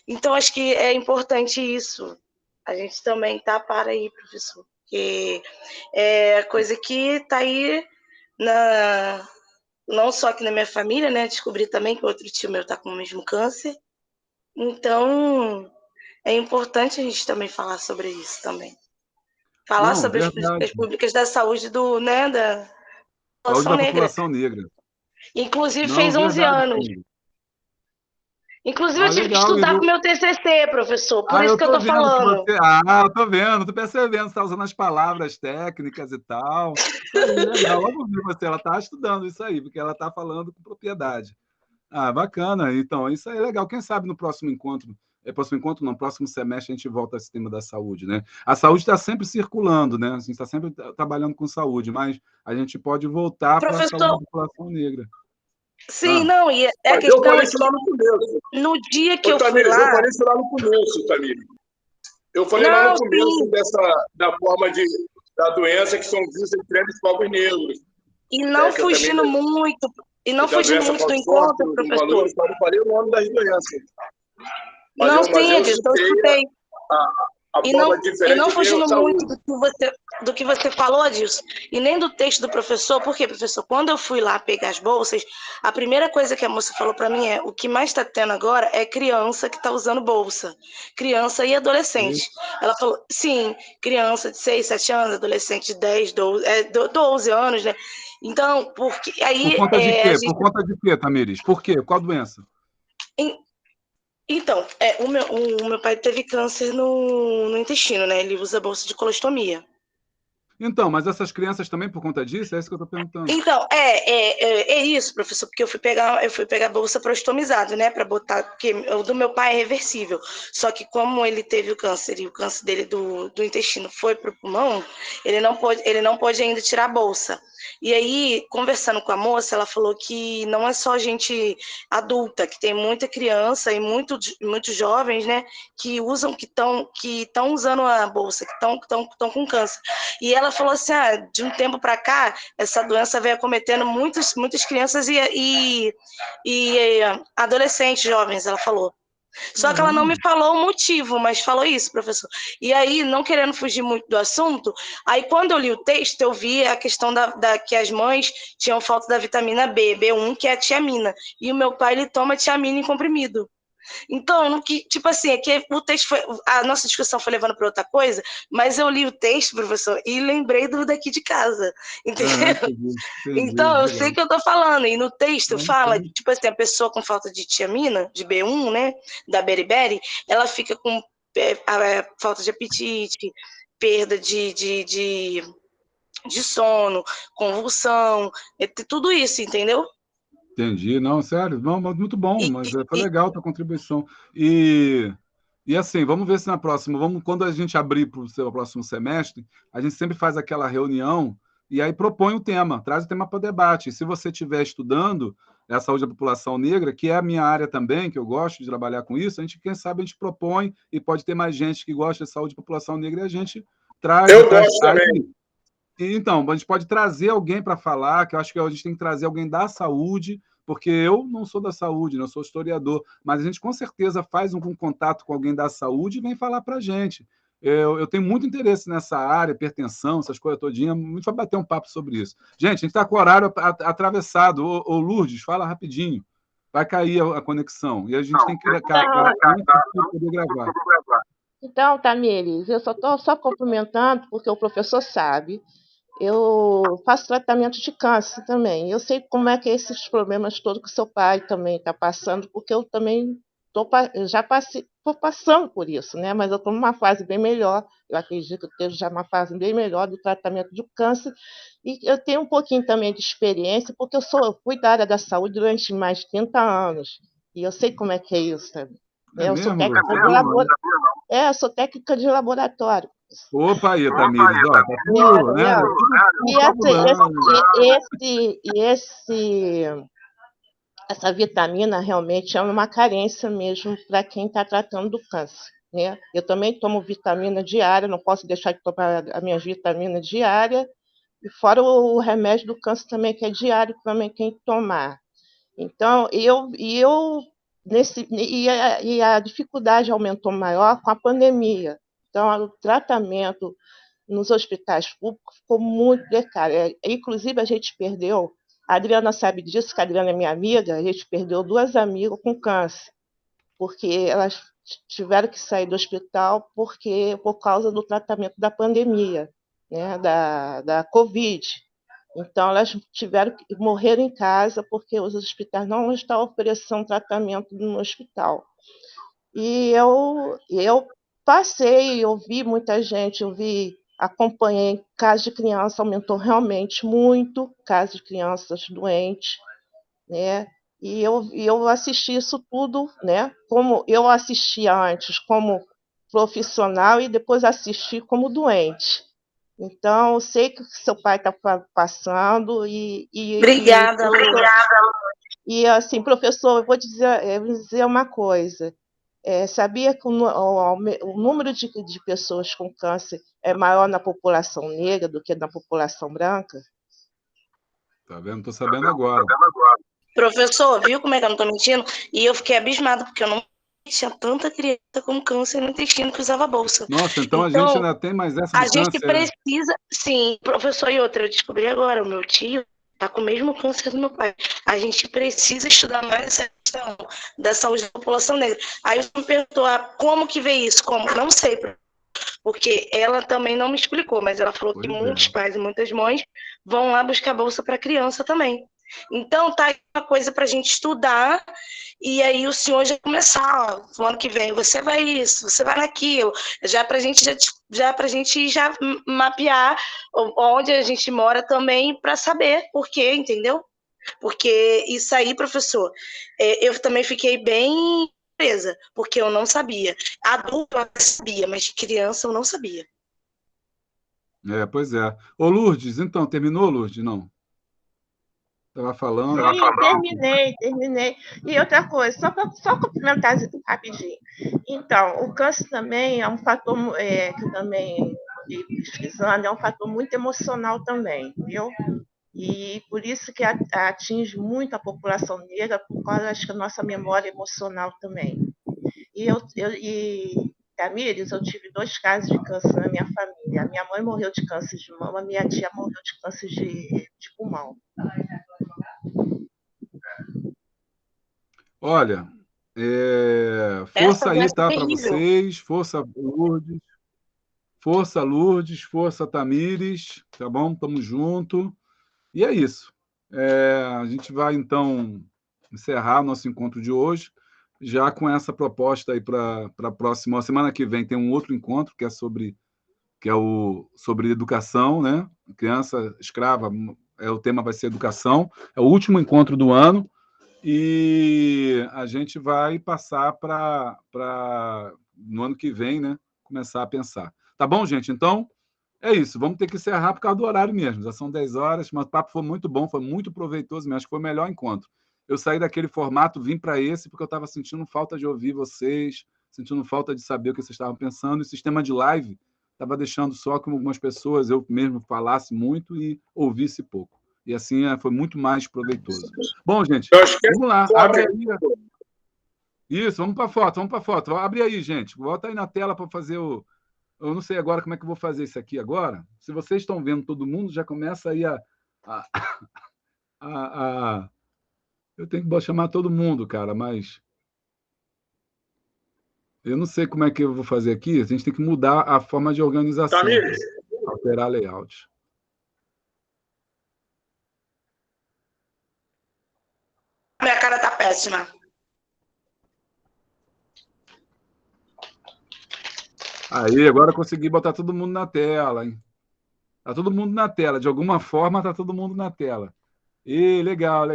Então, acho que é importante isso. A gente também tá para aí, professor, porque é coisa que está aí não só aqui na minha família, né? Descobri também que outro tio meu está com o mesmo câncer. Então, é importante a gente também falar sobre isso também. Falar sobre as políticas públicas da saúde da população negra. População negra. Inclusive, fez 11 anos. Inclusive, eu tive que Legal. estudar para o meu TCC, professor, por isso Eu que eu tô estou vendo que falando. você. Eu tô vendo, tô percebendo, você está usando as palavras técnicas e tal. Isso aí, legal. Logo vi você, ela está estudando isso aí, porque ela está falando com propriedade. Bacana. Então, isso aí é legal. Quem sabe no próximo encontro, próximo encontro não, próximo semestre a gente volta a esse tema da saúde, né? A saúde está sempre circulando, né? A gente está sempre trabalhando com saúde, mas a gente pode voltar para a saúde Professor, da população negra. sim, não, e a Mas eu questão falei é isso que lá no começo. no dia que Ô, eu fui Tamires, eu lá, falei isso lá no começo, Tamires. Eu falei lá no não, começo sim, da forma da doença que são vistas entre os povos negros. e não Que eu também, fugindo muito, e não da fugindo doença muito do consorte, encontro, do professor. valor, só não falei o nome das doenças. Não, Mas sim, eu Edilson, eu citei escutei. a E forma não diferente de fugindo muito saúde. do que você falou, disso. E nem do texto do professor, porque, professor, quando eu fui lá pegar as bolsas, a primeira coisa que a moça falou para mim é: o que mais está tendo agora é criança que está usando bolsa. Criança e adolescente. Ela falou: sim, criança de 6, 7 anos, adolescente de 10, 12 anos, né? Então, porque Por aí conta de a quê? Por gente. conta de quê, Tamires? Por quê? Qual doença? Então, o meu pai teve câncer no intestino, né? Ele usa bolsa de colostomia. Então, mas essas crianças também por conta disso? É isso que eu estou perguntando. Então, é isso, professor, porque eu fui pegar a bolsa para ostomizado, né, para botar, porque o do meu pai é reversível. Só que como ele teve o câncer e o câncer dele do intestino foi para o pulmão, ele não pôde ainda tirar a bolsa. E aí, conversando com a moça, ela falou que não é só gente adulta, que tem muita criança e muitos jovens, né, que estão usando a bolsa, que estão com câncer. E ela falou assim, de um tempo para cá, essa doença vem acometendo muitas crianças e adolescentes jovens, ela falou. Só que ela não me falou o motivo, mas falou isso, professor. E aí, não querendo fugir muito do assunto, aí quando eu li o texto, eu vi a questão que as mães tinham falta da vitamina B1, que é a tiamina. E o meu pai, ele toma tiamina em comprimido. Então, tipo assim, é que o texto a nossa discussão foi levando para outra coisa, mas eu li o texto, professor, e lembrei do daqui de casa, entendeu? Entendi. Então, eu sei Legal. que eu estou falando, e no texto fala, tipo assim, a pessoa com falta de tiamina, de B1, né, da beriberi, ela fica com falta de apetite, perda de sono, convulsão, tudo isso, entendeu? Entendi. Não, sério, não, mas muito bom, E, mas foi e, legal a tua contribuição. E assim, vamos ver se na próxima, quando a gente abrir para o seu próximo semestre, a gente sempre faz aquela reunião e aí propõe o tema, traz o tema para o debate. E se você estiver estudando a saúde da população negra, que é a minha área também, que eu gosto de trabalhar com isso, quem sabe a gente propõe e pode ter mais gente que gosta de saúde da população negra e a gente traz. Eu gosto também. Então, a gente pode trazer alguém para falar, que eu acho que a gente tem que trazer alguém da saúde, porque eu não sou da saúde, não sou historiador, mas a gente com certeza faz um contato com alguém da saúde e vem falar para a gente. Eu tenho muito interesse nessa área, hipertensão, essas coisas todinhas, a gente vai bater um papo sobre isso. Gente, a gente está com o horário atravessado. Ô, Lourdes, fala rapidinho. Vai cair a conexão. E a gente tem que acabar para poder gravar. Então, Tamires, eu só estou só cumprimentando porque o professor sabe. Eu faço tratamento de câncer também. Eu sei como é que é esses problemas todos que seu pai também está passando, porque eu também estou passando por isso, né? Mas eu estou numa fase bem melhor. Eu acredito que eu esteja já uma fase bem melhor do tratamento do câncer. E eu tenho um pouquinho também de experiência, porque eu fui da área da saúde durante mais de 30 anos. E eu sei como é que é isso também. É Eu sou mesmo, técnica Lourdes? de laboratório. Eu sou técnica de laboratório. Opa aí, Tamires, ó, tá tudo, né? Essa vitamina realmente é uma carência mesmo para quem está tratando do câncer, né? Eu também tomo vitamina diária, não posso deixar de tomar a minha vitamina diária, e fora o remédio do câncer também, que é diário, também tem que tomar. Então, a dificuldade aumentou maior com a pandemia. Então, o tratamento nos hospitais públicos ficou muito precário. Inclusive, a gente perdeu, a Adriana sabe disso, que a Adriana é minha amiga, a gente perdeu 2 amigas com câncer, porque elas tiveram que sair do hospital por causa do tratamento da pandemia, né, da Covid. Então, elas tiveram que morrer em casa porque os hospitais não estão oferecendo tratamento no hospital. E eu passei, eu vi muita gente, acompanhei casos de criança, aumentou realmente muito, casos de crianças doentes, né? E eu assisti isso tudo, né? Como eu assistia antes como profissional e depois assisti como doente. Então, eu sei que o seu pai está passando Obrigada, Lu. e assim, professor, eu vou dizer uma coisa. Sabia que o número de pessoas com câncer é maior na população negra do que na população branca? Tá vendo? Estou sabendo agora. Professor, viu como é que eu não estou mentindo? E eu fiquei abismada, porque eu não tinha tanta criança com câncer no intestino que usava bolsa. Nossa, então a gente ainda tem mais essa A do gente câncer, né? precisa, sim, professor, e outra, eu descobri agora, o meu tio está com o mesmo câncer do meu pai. A gente precisa estudar mais essa questão da saúde da população negra. Aí você me perguntou, como que vê isso? Como? Não sei, porque ela também não me explicou, mas ela falou que muitos pais e muitas mães vão lá buscar bolsa para criança também. Então, tá aí uma coisa para a gente estudar, e aí o senhor já começar, ó, no ano que vem, você vai isso, você vai naquilo, já para a gente já mapear onde a gente mora também, para saber por quê, entendeu? Porque isso aí, professor, eu também fiquei bem surpresa, porque eu não sabia. Adulto eu sabia, mas criança eu não sabia. Pois é. Ô, Lourdes, então, terminou, Lourdes? Não. Estava falando. Sim, terminei. E outra coisa, só complementar rapidinho. Então, o câncer também é um fator que também, pesquisando, é um fator muito emocional também, viu? E por isso que atinge muito a população negra, por causa, acho que, da nossa memória emocional também. Tamires, eu tive 2 casos de câncer na minha família. A minha mãe morreu de câncer de mama, a minha tia morreu de câncer de pulmão. Olha, força aí, tá, para vocês. Força, Lourdes. Força, Lourdes. Força, Tamires. Tá bom? Tamo junto. E é isso. A gente vai, então, encerrar nosso encontro de hoje, já com essa proposta aí para a próxima semana que vem. Tem um outro encontro que é sobre educação, né? Criança escrava, o tema vai ser educação. É o último encontro do ano e a gente vai passar para no ano que vem, né? Começar a pensar. Tá bom, gente? Então, é isso. Vamos ter que encerrar por causa do horário mesmo. Já são 10 horas, mas o papo foi muito bom, foi muito proveitoso mesmo. Acho que foi o melhor encontro. Eu saí daquele formato, vim para esse, porque eu estava sentindo falta de ouvir vocês, sentindo falta de saber o que vocês estavam pensando. O sistema de live estava deixando só que algumas pessoas, eu mesmo, falasse muito e ouvisse pouco. E assim foi muito mais proveitoso. Bom, gente, vamos lá. Abre aí. Isso, vamos para a foto. Abre aí, gente. Bota aí na tela para fazer o... Eu não sei agora como é que eu vou fazer isso aqui agora. Se vocês estão vendo todo mundo, já começa aí Eu tenho que chamar todo mundo, cara, mas eu não sei como é que eu vou fazer aqui. A gente tem que mudar a forma de organização. Tamires. Alterar layout. Minha cara tá péssima. Aí, agora eu consegui botar todo mundo na tela, hein? Tá todo mundo na tela. De alguma forma, tá todo mundo na tela. E legal.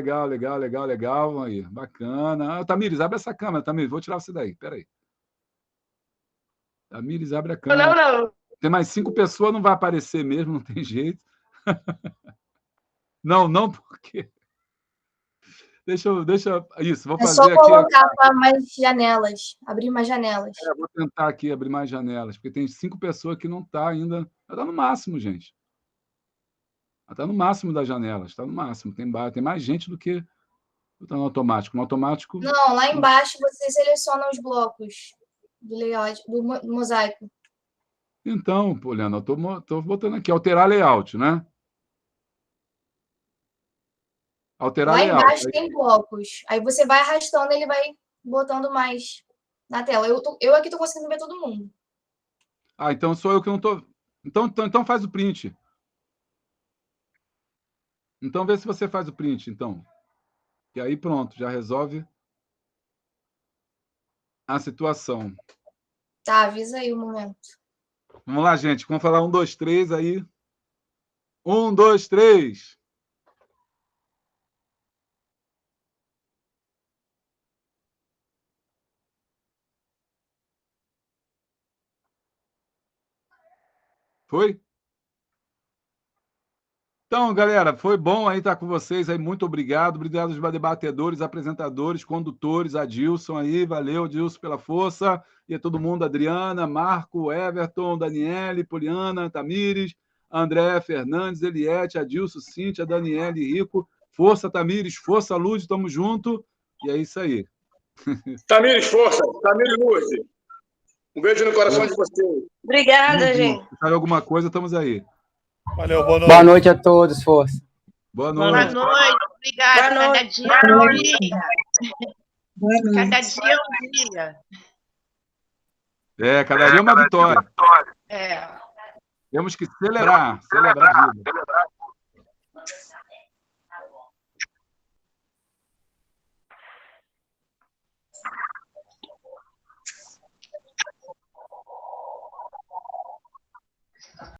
Aí, bacana. Tamires, abre essa câmera, Tamires. Vou tirar você daí. Peraí. Tamires, abre a câmera. Não. Tem mais 5 pessoas, não vai aparecer mesmo, não tem jeito. Não, porque... Deixa. Isso, vou fazer aqui. É só colocar mais janelas, abrir mais janelas. Vou tentar aqui abrir mais janelas, porque tem 5 pessoas que não está ainda. Ela está no máximo, gente. Ela está no máximo das janelas, está no máximo. Tem mais gente do que está no automático. No automático. Não, lá embaixo você seleciona os blocos do layout, do mosaico. Então, Poliana, eu estou botando aqui, alterar layout, né? Alterar lá layout. Embaixo tem blocos. Aí você vai arrastando, ele vai botando mais na tela. Eu aqui estou conseguindo ver todo mundo. Então sou eu que não estou... Então faz o print. Então, vê se você faz o print, então. E aí, pronto, já resolve a situação. Tá, avisa aí o momento. Vamos lá, gente. Vamos falar 1, 2, 3 aí. 1, 2, 3. Foi? Então, galera, foi bom aí estar com vocês aí. Muito obrigado. Obrigado aos debatedores, apresentadores, condutores, Adilson aí. Valeu, Adilson, pela força. E a todo mundo, Adriana, Marco, Everton, Daniele, Poliana, Tamires, André, Fernandes, Eliette, Adilson, Cíntia, Daniele, Rico. Força, Tamires, força, Luz, tamo junto. E é isso aí. Tamires, força. Tamires, Luz. Um beijo no coração de vocês. Obrigada, gente. Se sabe alguma coisa, estamos aí. Valeu, boa noite. Boa noite a todos, força. Boa Boa noite. noite, obrigada. Boa Cada noite. dia é um dia. Cada dia é um dia. Cada dia é uma vitória. É. Temos que celebrar a vida.